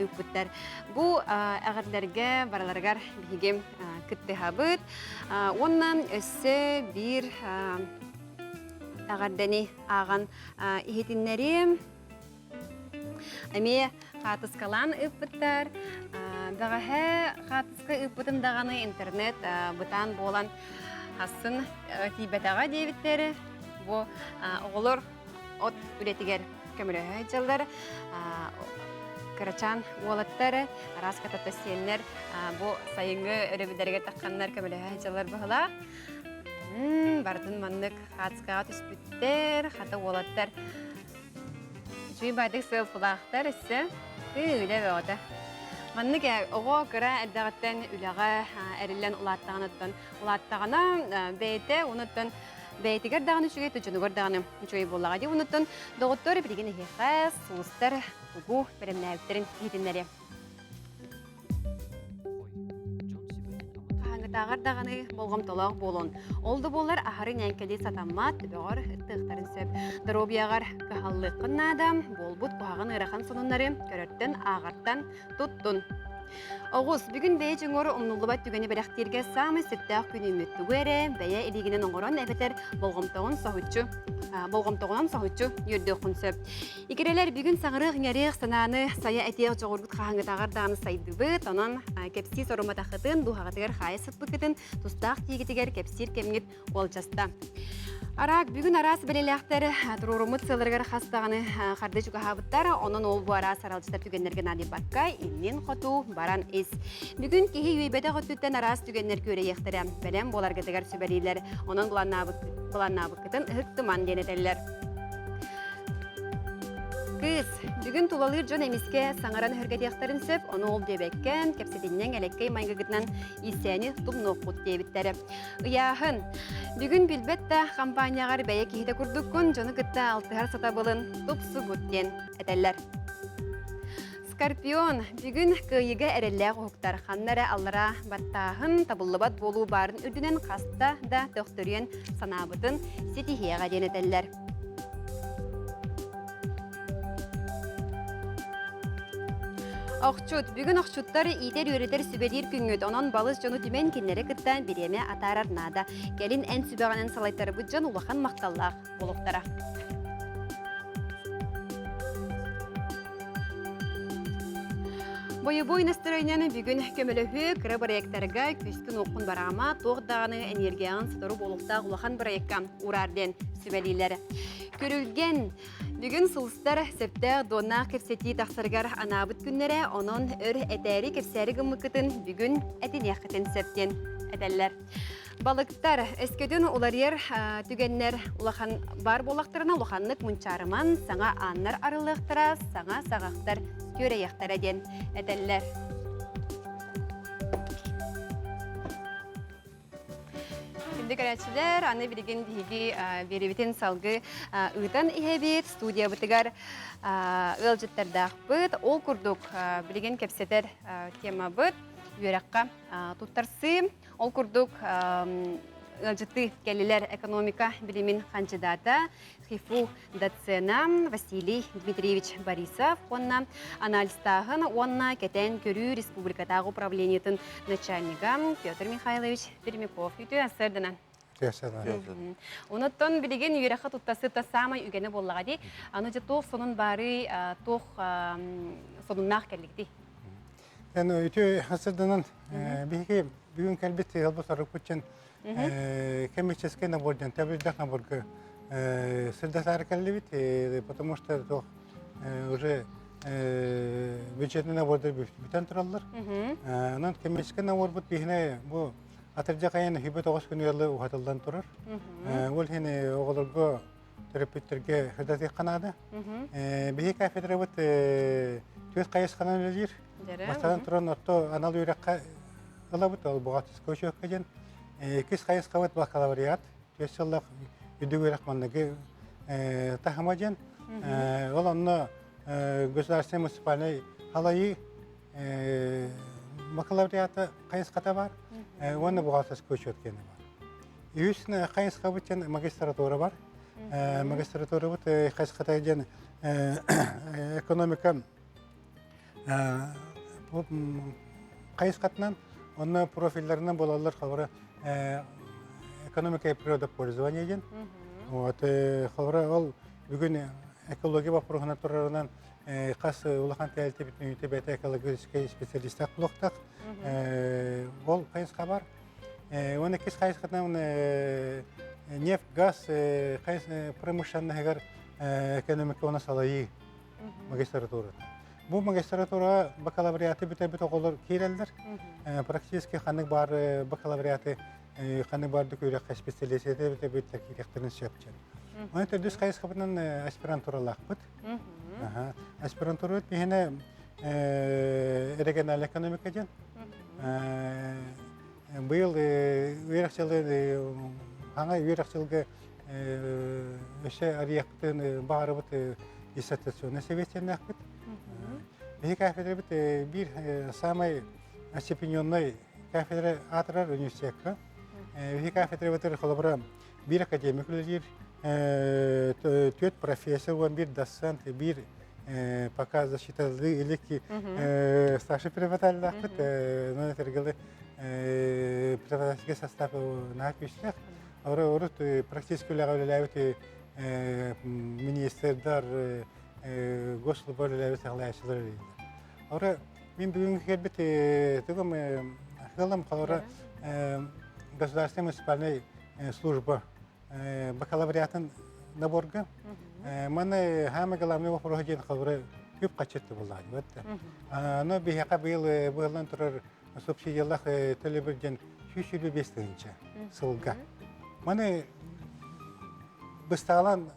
[SPEAKER 1] өкпіттер. Бұл әғарділерге бараларғар бігем күтті хабыт. Оннан өсі бір әғардені аған ехетінлері әме қатысқалан өкпіттер. Дағахы қатысқы өкпітім дағаны интернет бұтан болан қасын тибетаға дейбіттері. Бұл оғылыр от үлетігер көмірі жылдар, кырачан уолаттары, раскатата сенлер, бұл сайыңғы өребідерге таққанлар көмірі жылдар бұғыла. Бардың маннық қатысқаға түспіттер, қата уолаттар. Жүй байдық сыл фулақтар үсі, үлі бөғыда. Маннық оғы күрі әддағыттен үліға әрілен ұлаттағына бейті, ұныттан бәйтігер дағаны үшіге түчінігер дағаны үшіге болаға де ұныттын доғыттары білген ехес, сұлыстар, тұғу, бірімнәуіттерін етінлері. Қағаңытағар дағаны болғым толақ болуын. Олды болар ағарын әңкелі сатамат, бөғар ұттықтарын сөп. Дробияғар қағалықын адам, болбұт қағын ұрақын сонынлары көрірттен ағарттан тұттын. Оғыз, бүгін бәйе жыңоры ұмнулыбат түгені бәрәқтерге самы сүттәқ күні үміттігі әрі, бәйе елігінен оңырын әбетер болғымтоғынан сағытчу үрді құнсөп. Икерелер бүгін саңырық ңәрек сананы сая әтеғ жоғырғыт қағыңытағар дағаны сайдыбыт, онан кепсі сорыматақытын, дұғағатығар қайысып бұкытын, тұстақ тегетігер кепсір кемгет ол жаста. Арақ, бүгін арас білеліқтер тұрурымыт сылырғар қастағаны қарды жүгі хабыттар, оның ол бұл арас аралжыстар түгенлерген ады баққай, иннен қоту баран ес. Бүгін кейі үйбеті қоттыттен арас түгенлер көре ектірі, бәлем боларғытығар сөбәлейлер, оның бұланна бұқытын ұқтыман денетелер. Кыз, бүгін тулалыр жон әмеске саңаран хүргетияқтарын сөп, оны ол дебеккен, кепсетінен әлеккей майғығытынан исәні тұм ноққұт дебіттері. Ұяғын, бүгін білбетті компанияғар бәйе кейді күрдіккін, жоны күтті алтығар сатабылын тұпсы бұттен әтәлләр. Скорпион, бүгін күйігі әрелләғ ұқтар қаннары аллара баттағын табылыбат болу барын үрдінен қаста да төқтірген санабытын сетихияға денетәлләр. Оқчут, бүгін оқчуттары итер өретер сүбелер күнгөт, онан балыз жону түмен кенлері күттен береме атарар нада. Келін ән сүбеғанын салайтары бұд жон улақан мақталлақ болуқтара. Бойы-бой настроенияны бүгін көмілігі кірі проекттарға күстін оқын барама тоғдағаны энергияғын сыдыру болуқтақ улақан проектқа урарден сүбелейлері. Көрілген бүгін сұлыстар сөпті дона кепсети тақсырғар анабыт күннері, оның өр әтәрі кепсәрі ғымықытын бүгін әтінеқітін сөптен әтәлілер. Балықтар, өскөдін оларер түгеннер улахан бар болақтарына улаханлық мұнчарыман саңа аннар арылықтыра, саңа сағақтар көре яқтар әден әтәлілер. Күнді көрәтшілер, аны білген дейгі беребетін салғы ұйтан ихебет, студия бұтығар өлжеттірдақ бұд. Ол күрдік білген кәпсетер тема бұд. Үйераққа тұттарсы. Ол күрдік өлжетті кәлілер экономика білімін қанчыдата. Хифу доцена Василий Дмитриевич Борисов. Онна анализтағын, онна кәтен көрі республикатағы управлениетін начальнигам Петр Михайлович Пермяков. Үйті әсірдінен. Оныттон білеген үйераққа тұттасы та самай үгені боллаға дей. Аны же тоқ сонын бары тоқ соныннақ кәлікті.
[SPEAKER 4] Үйті әсірдінен бүгін кәлбетті елбасары көтчен коммерческий наборден, тәбілдақ наборғы сырдатары кәлібет, потому что уже бюджетный наборды бүтен тұралар. Онан коммерческий набор бұд бейіне бұл атыржа қайын хүбет оғыз күні елі ұғатылдан тұрар. Ол хені оғылырғы терапевттерге хырдаты қанады. Бейі кафедра бұд төз қайыз қанан өлер. Бастадан тұран отто анал үйраққа ұла бұд, ол бұғатыз көші өккеден. Кіз қайыз қабыт бакалавриат, төз жыллақ үдігі рахманныгы тахамаджан. Ол онны государственный муниципальный халайы бакалавриаты қайыз қата бар, оны бұғатыз көші өткені бар. Үйісін қайыз қабыттен магистратура бар. Магистратура бұд қайыз қата ден экономика қайыз қатынан, оны профильдерінен болалар қалбары экономика и природопользование ден. Қалбары ол бүгін экология вопросына тұрарынан қас ұлақан тәлті бітін үйті бәті экологический специалистақ бұлықтақ. Ол қайызқа бар. Оны кез қайызқатынан нефть, газ, промышленный экономика оны салайы магистратура. Бұл магистратура бакалавриаты бүт оғылыр кейрелдер. Практически қанық бар бакалавриаты қанық барды көйрекқа специалисеті бүттер кейректерін сөпчен. Оны түрдіс қайыз қабынан аспирантуралақ бұд. Аспирантура өт бейіне регионал экономика ден. Бұл үйрекшілі, аңа үйрекшілгі өші арияқтың бағары бұд диссертационный советтерін ақпыд. Бейі кафедра бұд бір самай остепененный кафедра атырар университетка. Бейі кафедра бұд қолабыра бір академик үлер, төт профессор, бір доцент, бір пока засчиталды илеки старший преподаватель ақпыд. Нөне тергілі преподавательский состав нақпүйшілік. Оры практически үліға үліләуіті министрдар, госслужба үліләуіті ғылайшылар үлілді. Оры мен бүгінгі келбет түгім ғылым қалары государственный муниципальный служба бакалавриатын наборғы. Маны хамы ғаламны вопросы ден қалары көп қачетті болады. Но бейхақа бұйылын тұрар субсидиялық төлі бірден 325 сылға. Маны бұстағалан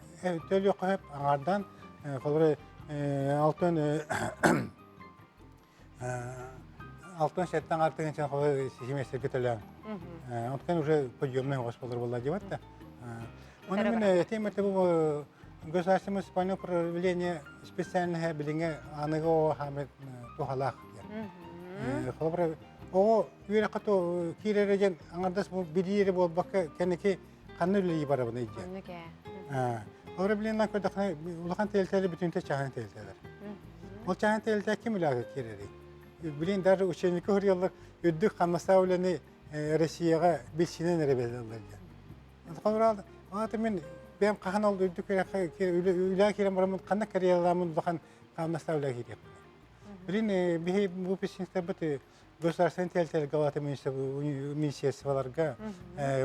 [SPEAKER 4] төлі қойып аңардан қалары алтын шәттен артығын чен қолы семестерге төләң. Онткен уже подъемный господарь болды деп атты. Оны мен темірді бұл государственное муниципальное управление специальное біліңе анығы о хамет тухалақ. Қолы о үйрек қату кейререген аңардас бұл бірері бол бақы кәнеке қанны үлі бара бұны еді. Қолы біліңнен көрді ұлған тәлтәлі бүтінте чағын тәлтәлер. Ол чағын тәлтәлі кем үліға кейрері? Білін даже ученики ғырылық үддік қамнаса өліні Россияға белсінен әребелділер. Қолы алды. Аты мен бәм қаған олды үддік үліға керем барамын, қанна кореяламын ұлған қамнаса үліға кереп. Білін бұл песеністер бұты государственный тәлтәлі Галаты министерстволарға,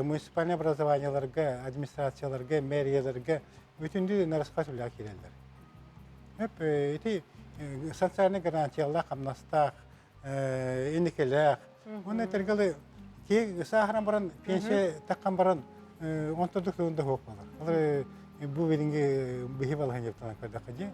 [SPEAKER 4] муниципальный образованияларға, администрацияларға, мэрияларға бүтінді нарасқас үліға керелдер. Эти социальные гарантиялар, қамнастақ, инекелер. Оны тергілі сағыран баран, пенсия таққан баран, онтырдық туында хоқ балар. Бұл верінге бұхи балған ептіған көрді қади.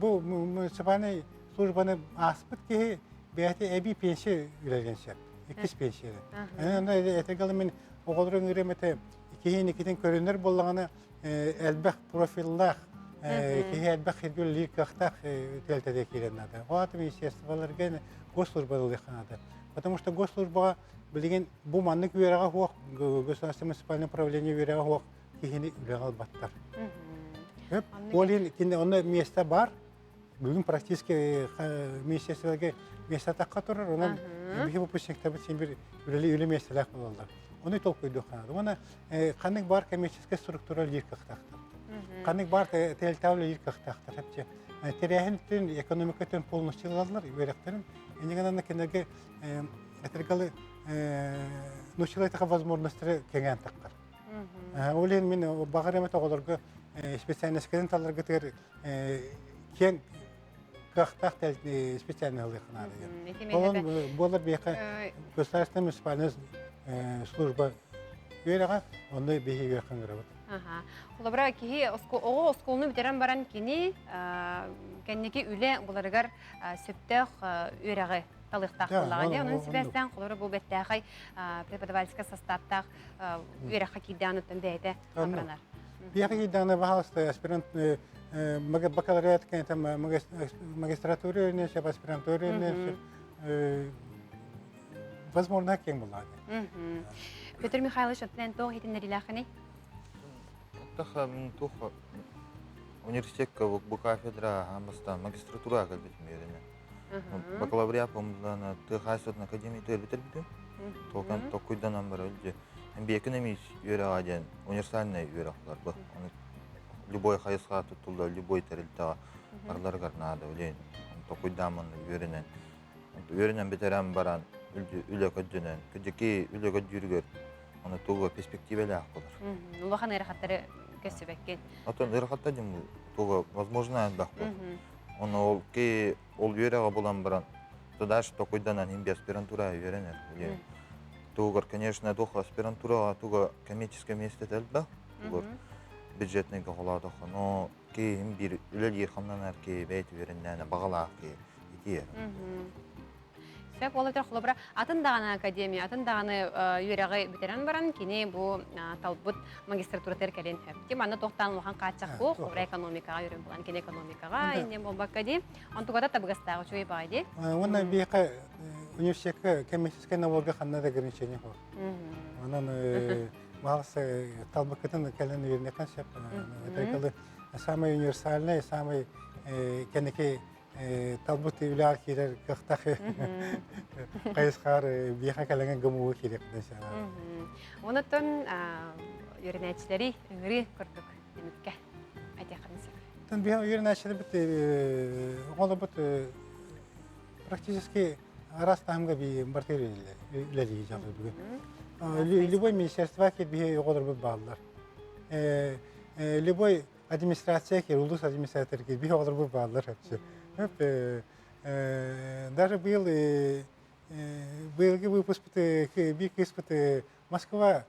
[SPEAKER 4] Бұл муниципальный службаны аспыт кеге бәйті әбі пенсия үлерген сәп. Екіс пенсия. Оны тергілі мен oğulurun üremete ikiden körünler bollağına elbək profillах, elbək hirgül лиркахтах тәлтәде келенады. Оаты министерстволар гәне госслужбалы леханады. Потому что госслужбаға білген бұл маннык үйераға хуақ, государственное муниципальное управление үйераға хуақ кейіні үлеғал баттар. Оны места бар, бүгін практически министерстволарға места таққа тұрыр, онын бейі выпускниктар бітсен бір үлі местелақ болалар. Оны толқ көйді қанады. Оны қанық бар коммерческая структура лиркақтақтыр. Қанық бар тәлтәулі лиркақтақтыр. Теряхин түн, экономика түн полностью алалар, үйеректерін. Енегенаны кенерге әтіргалы нұшылайтыға возможностьтері кеңен таққар. Олен мен бағар әмет оғыларға специальностькеден таларға тегер кен қақтақ специальный ғылы қанады. Олын болар бейқа государственный муниципальный служба үйераға, ондай бейі үйерқан ғырабыд.
[SPEAKER 1] Олабыра кихи оғы осколыны бітерен баран кені кәннеке үлі бұларығар сөптәқ үйерағы талықтақ болаған. Оның себестен қолыры бұл бәттәқай преподавательский составтақ үйераққа кейден өттен бәйді абыранар.
[SPEAKER 4] Бияқы кейдені бағалысты аспирант бакалавриат кәнеті магистратура өрінен, аспирантура өрінен возможно кең болады.
[SPEAKER 1] Петр Михайлович, оттен тоғы хетіндер илақыны?
[SPEAKER 6] Таха туха университетка bu кафедра амаста магистратура калбит мерине. Бакалавриат помдана тыхасот академия төлбитер бит. Токан токуйдан амбар ölje. Hem экономия юрагаден универсальный юраклар бу. Любой хайсга тутулда, любой терилта барлар гарнада үлен. Токуйдамын юренен. Юренен битерем баран үле көдөнен. Көдөки үле көдүргөр. Оны туга перспективелі ақылыр.
[SPEAKER 1] Улахан әрқаттары көсібәккен.
[SPEAKER 6] Атын әрқатта дем туга возможно әндақ бұл. Оны ол ке ол үйереға болан баран. Тудаш токойданан имби аспирантура үйеренер. Тугар, конечно, туға аспирантураға туга коммерческое место тәлді. Тугар бюджетный қоладық. Но ке имби үлел ерқамнан әрке бәйт үйереннәні бағалақ ке етер.
[SPEAKER 1] Сөп олатыр құлыбыра атындағаны академия, атындағаны үйерағы бітерен баран, кені бұл талбыт магистратура тәркәлен әпті. Маңна тоқтан оған қатшақ бұл, құлыбыра экономикаға үйрен болан, кені экономикаға, енен бол баққа де. Онтуғада табығыстағы чөй бағай де.
[SPEAKER 4] Онна бейқа университетке коммерческая налога қаннада ограничение бар. Онын мағасы талбықытын кәлін үйеріне қаншап. Это самый универсальный, самый кәнеке талбыт үйлер керер қақтақы қайысқар бейқа кәліңген ғымуы керек.
[SPEAKER 1] Онытын үйренәтшілері үңірі көрдік демекке айтақанысы.
[SPEAKER 4] Үйренәтшілері біті оңылы бұт практически арастағымға бей бартер үләлігі жағыр бүгін. Любой министерство кер бей оғылыр бұт бағылар. Любой администрация кер, улус администратор кер бей оғылыр бұт бағылар. Даже был выпуск биг испыт Москва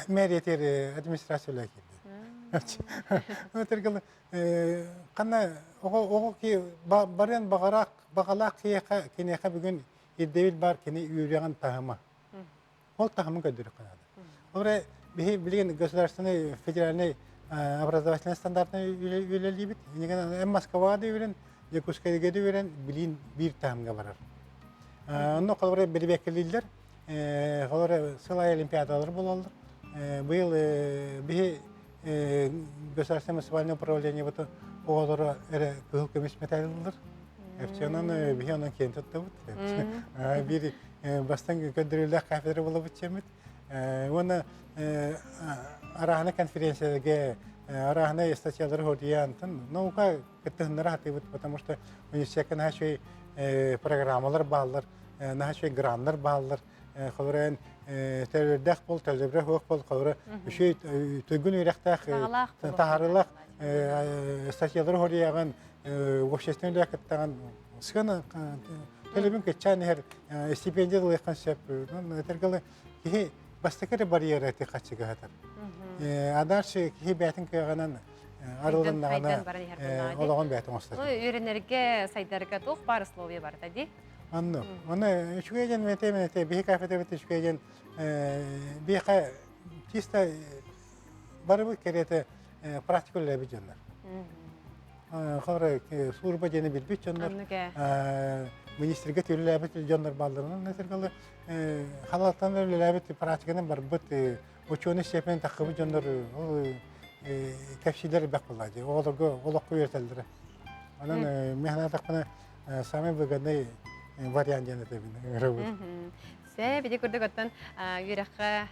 [SPEAKER 4] мэрия администрация леки. Қана оғы ки барен бағалақ кенеқа бүгін еддевіл бар кене үйреген тағыма. Ол тағымын көдірі қанады. Олар білген государственный федеральный образовательный стандартный үйлелі бит. Әм Москвада үйрен, Якутскайға да үйрен, білін бір тағымға барар. Оны қолары бірбекелілдер, қолары сылай олимпиадалар болалар. Бұл государственное муниципальное управление оғалары әрі күл көмес металылар. Әпченен бір онын кен тұтты бұд. Бір бастан көндірілі кафедра болы бұд жемет. Оны арағына конференцияға арағына статьялары hodiyantın. Наука кеттігінлері хаты бұд, потому что университетке нағашой программалар бағылар, нағашой гранлар бағылар. Қолырын тәлірдәқ бол, тәлірдәқ оқ бол, қолыры үші түгін үйректәқ, тағарылақ статьялары hodiyağın общественный ләкеттіған сығаны тәлібін кетчән әр стипендиялы еқан сөп. Әтергілі кейі бастықыры барьері әті қатшыға ғатыр. Адаршы кейі бәтін көйғанан арылынағына олаған бәтін остар.
[SPEAKER 1] Үйренерге сайдарға тоқ бар условия бар, тәді?
[SPEAKER 4] Anno. Ona şükreden mete bir kafede bit şükreden bir çista barabı kerete praktikulle bir canlar. Sonra surba jeni bilbit canlar. Ministrге төлөбөт жандар балдарынан нәтиргалы халаттан төлөбөт практикадан бар бит ученый степень такыбы жандар кәпсилер бак булады. Оларга олакка өйрәтелдер. Анан мехнат такына самый выгодный вариант жана тебин.
[SPEAKER 1] Сэ биди күрдүк оттон юракка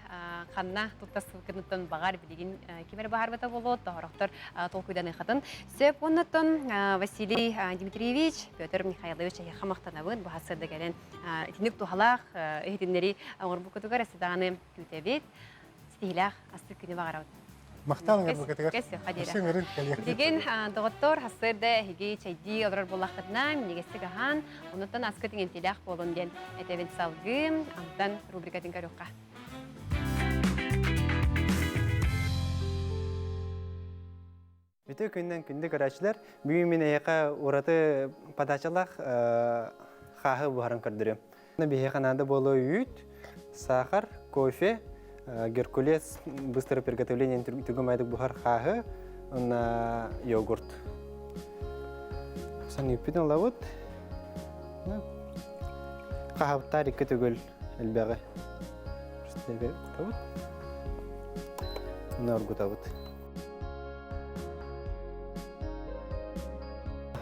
[SPEAKER 1] канна туттасылкынытын багар билигин кимер багар бата болот тохороктор толкуйдан хатын. Сеп оннотон Василий Дмитриевич, Петр Михайлович хамактанабын бу хасырда келен этиник тухалах эхтиннери орбукутугар эсданы күтебит. Стилах асты күнү багарабыт.
[SPEAKER 4] Макталыңа бу кетегер.
[SPEAKER 1] Деген доктор хасырда хиги чайди олар болахтына негесте гахан, оннотон аскытын интилах болон ден этебен салгым, антан рубрикатын карукка.
[SPEAKER 8] Bütün günden günde görüşler. Bugün mine yaka orada padacalak kahve buharın kırdırıyorum. Bir yakanada bolu yüt, сахар, кофе, геркулес, быстрое приготовление тугумайдык бухар kahve, на йогурт. Сан юпитен лавут. Kahve tarik ketugul elbege. Stege tavut. Наргу тавут.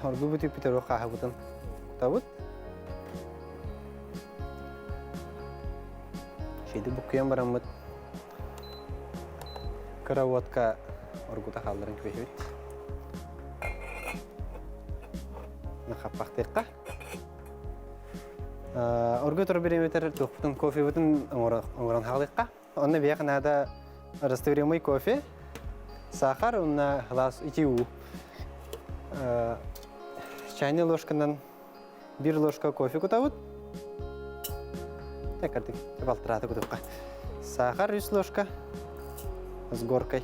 [SPEAKER 8] Hargu buti pitero kahve tavut. Şeyde bukuyan baramut. Karavatka orguta kaldırın köyüt. Nakapak tekka. Orgu turbiremeter tuhputun kofi butun oran halika. Onunla bir yakınada rastırımı kofi. Сахар, onunla halas 2 u. Çayını ложкадан 1 ложка кофе кутавут. Так, артик, балтрата кутавка. Сахар 100 ложка с горкой.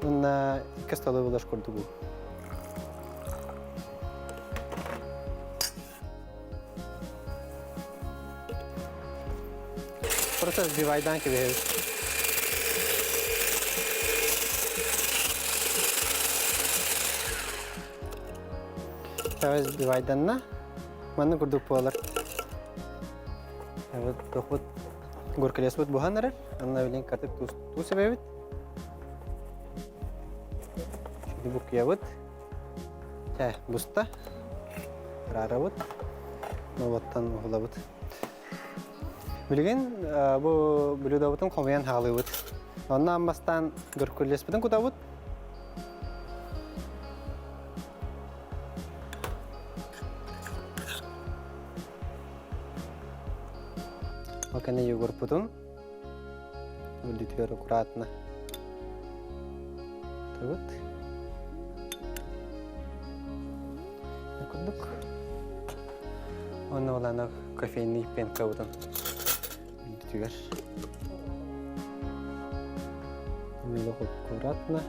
[SPEAKER 8] На 2 столовые ложки дугу. Просто взбивай данки веет. Сейчас взбивай данна. Манна курдук полар. Вот тохот горка лес вот буханнар. Анна велин катып ту себебит. Şimdi bu kıyavut. Busta. Raravut. Novattan oğlavut. Bilgin bu bludavutun komayan halıvut. Ondan bastan görkülles biten kutavut. Makanya yogur putun. Ditiyor kuratna. Tavut. Kuduk. Onu olana kafeini penka utun. Ditiyor. Мило аккуратно.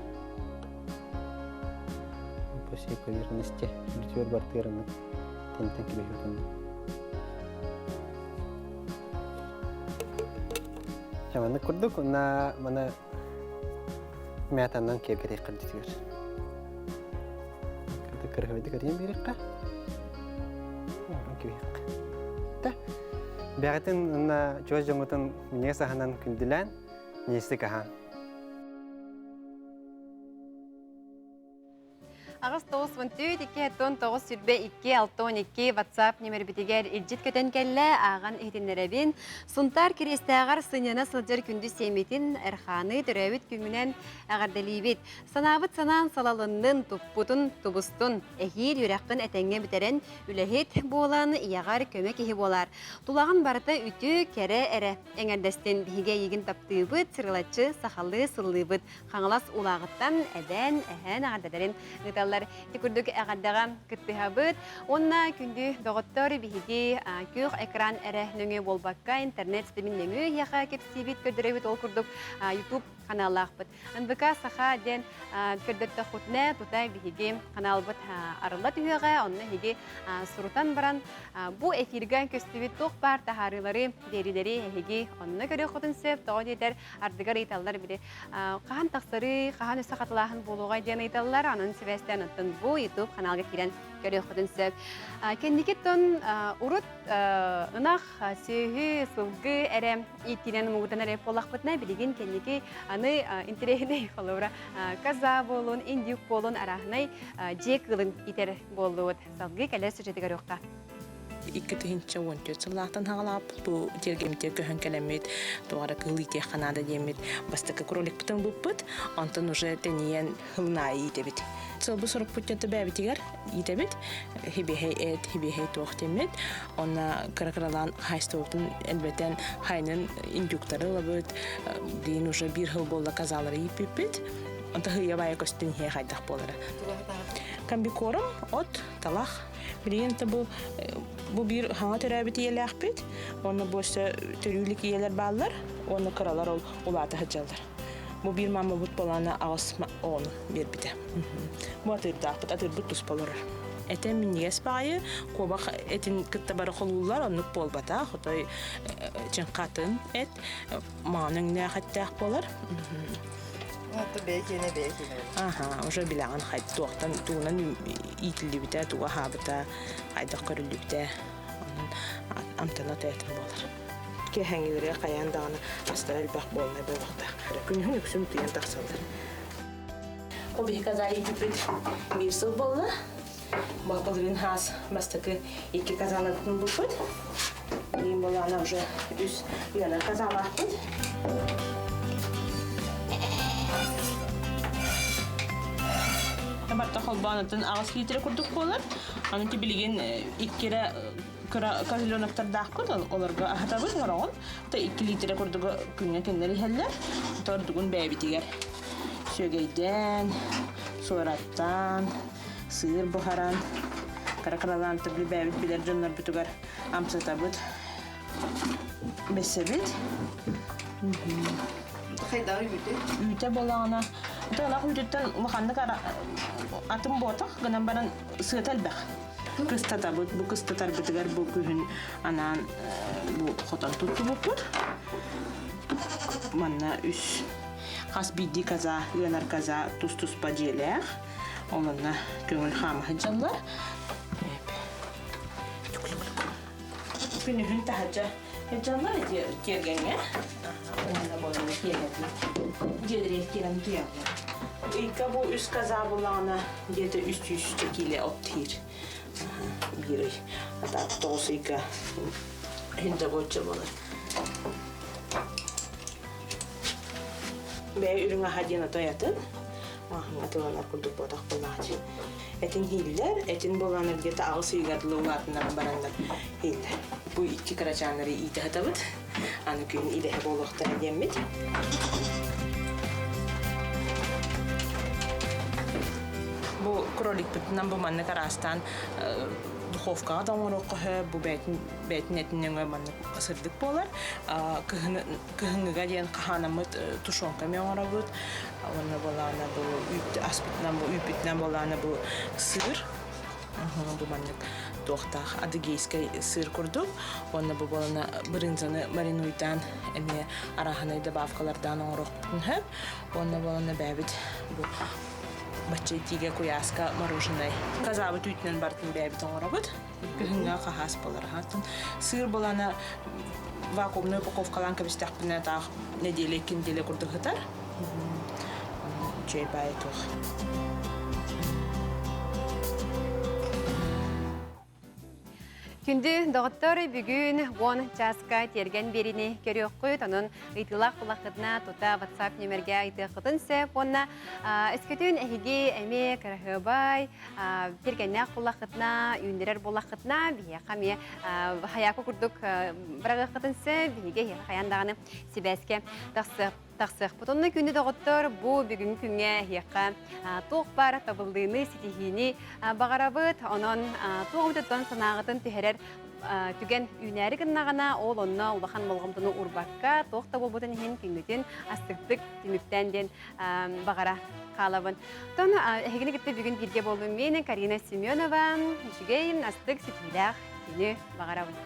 [SPEAKER 8] По всей поверхности. Дитер бартыраны. Тентен кибеютын. Чаманы курдук, на мана мятандан кеберек кырдытыр. Кырды кыргыбыды кырдым берекка. Кебек. Та. Бягатын на жоз жоңотун мине саханан күндүлән нести кахан.
[SPEAKER 1] Ağız 9-12, 2-9 sürbe 2-6-12 WhatsApp numara bitiger ilcit köten kelle ağan ihtinlerebin. Suntar kirestağar sınyana sılcar kündüz semetin erxanı törevit küngünen ağardalibit. Sanabıt sanan salalının tupputun tubustun. Ehir yürekkın etenge biteren ülehit boğulan iyağar kömek ehi bolar. Tulağın barıta ütü kere ere. Engerdesten bihige yigin taptığıbıt, sırılatçı, sakallı sıllıbıt. Xanılas ulağıttan eden ehen ağardadaren gıtallar. Tikurduk ağardağa kıttıhabıt. Onna kündü doğuttor bihige kür ekran ere nöngü bolbakka internet sistemin nöngü yağa kepsibit kördürevit ol kurduk. YouTube каналлахпыт. Анбыка саха ден көрдөттө хутне тутай биһиги каналбыт арыла түһөгө, онна хиги сурутан баран бу эфирган көстүбүт тох бар тахарылары дерилери хиги онна көрө хотун сеп тоодетер ардыгар италлар бири кахан таксары кахан өсө катылахан болууга ден италлар анын себестен оттон бу YouTube каналга кирен көрө хотун сеп кендикеттон урут ынах сүйү сылгы эре итинен мугудан эре полахпытна билигин кендики аны интерегине холора каза болун индюк болун арахнай жекылын итер болуут салгы келер сюжети көрөкта.
[SPEAKER 9] Икки тыһынча 14 сыллаахтан хагалаап бу тергемте көһөн келемит тугара кылыйте ханада демит бастакы кролик бутан буппут антон уже тениен хылнай итебит сылбы сорок путта бәбитигер итебит хибехей тохтемит онна каракралан хайстоутун элбетен хайнын индюктары лабыт дин уже бир хыл болла казалары ипипит анта хыя бая көстүн хе хайдах болары камбикором от талах Билиенте бу бир хаңа төрәбит иеләхпит, оны босы төрүлик иелер баллар, оны кыралар улаты хаҗалдар. Бу бир мама бут баланы агысма оны бербите. Бу атырдак, атырбут тус балар. Этем минигес байы, кобак этин кытта бары холулар, оны болбата, хотой чын катын эт, маның не хаттак болар. Ага, уже билаған хайт туақтан туынан итілі біте, туға хабыта, айдақ көрілі біте, амтана тәйтін болар. Кехәңелері қаяндағаны астар әлбақ болмай болақта. Күнігін үксін түйен тақсалдар. Обе казай итіпіт бір сыл болды. Бақпылырын хас бастықы екі казалатын бұпыт. Ең болағына уже үз үйені казалақпыт. Барта холбанатын ағыз литре күрдік болар. Аны тебілген иккері козеленоктардақ күрд, оларға ахатабыз ғарағын. 2 литре күрдігі күнге кендері хәллер. Тордығын бәйбетігер. Сөгейден, сораттан, сыр бұхаран, каракаралан түрлі бәйбет білер жонлар бүтігер амсатабыд. Бәсебет.
[SPEAKER 3] Қайдағы үйте?
[SPEAKER 9] Үйте болағына. Тағылақ үйреттен ұлықандық атым ботық, ғынан баран сығытал бәқ. Кыстата бұд, бұл кыстатар бітігер бұл күйін анан бұл қотан тұтты бұппыр. Манна үш қас бидді каза, үйенар каза тұс-тұс ба желеғ. Олына көңіл қамы хыджалар. Күнігін тағаджа хыджалар кергенге. Олына боланы келеді. Жедірел керен тұяғылар. Ика bu üst kaza bulağına где-то 300 kilo optir. Biri. Hatta doğusu ika hinde boyunca bulur. Ve ürüne hadiyana doyatın. Atılanlar kurduk bodak bulağıcı. Etin hiller, etin bulağına где-то ağısı yugadılığlarından baranlar hiller. Bu iki karacanları iyiydi hatabıt. Anı gün ilehe bolukta yemmit. Bu кролик бүтінен бұл манны қарастан духовкаға даңырыққы, бұл бәйтін әтінен манны сырдық болар. Көхіңіға дейін қағанамыд тушонка мен оңыра бұд. Оны болағына бұл аспытынан, бұл үйпітінен болағына бұл сыр. Бұл манны тоқтақ адыгейскай сыр күрдік. Оны бұл болағына брынзаны маринуйдан, араханы добавкалардан оңырық бүтін. Оны болағына бәбіт бұл бачетиге куяска мороженое. Казабы түйтінен бартын бәбі тоңырабыд. Күхінға қағас болар. Сыр болана вакуумный упаковкалан кәбістәк біне тақ неделе, кенделе күрді ғытар. Чөй бай тұқ.
[SPEAKER 1] Күнді доғыттар бүгін 10 жасқа терген беріні көрек қойт, оның ұйтылақ құлақытына тұта WhatsApp нөмерге айты құтын сөп, онына өскөтін әйге әме кәріғыбай, тергенне құлақытына, үйіндерер болақытына, бейе қаме хаяқы күрдік бірағы құтын сөп, бейге қаяндағыны себәске тақсы Тақсық бұтынны күнді доғыттыр бұ бүгін күнге хияққа тоқ бар табылдыны сетихini бағарабыт, онын тоғымдыттан санағытын түйерер түген үйнәрі кіннағана ол онына улахан болғымдыны урбакка тоқта болбытын хен күнгітін астықтық түміктен ден бағара қалабын. Тон әгіні кетті бүгін бірге болдым мен Карина Семенова, үшігейін астық сетилях күні бағарабын.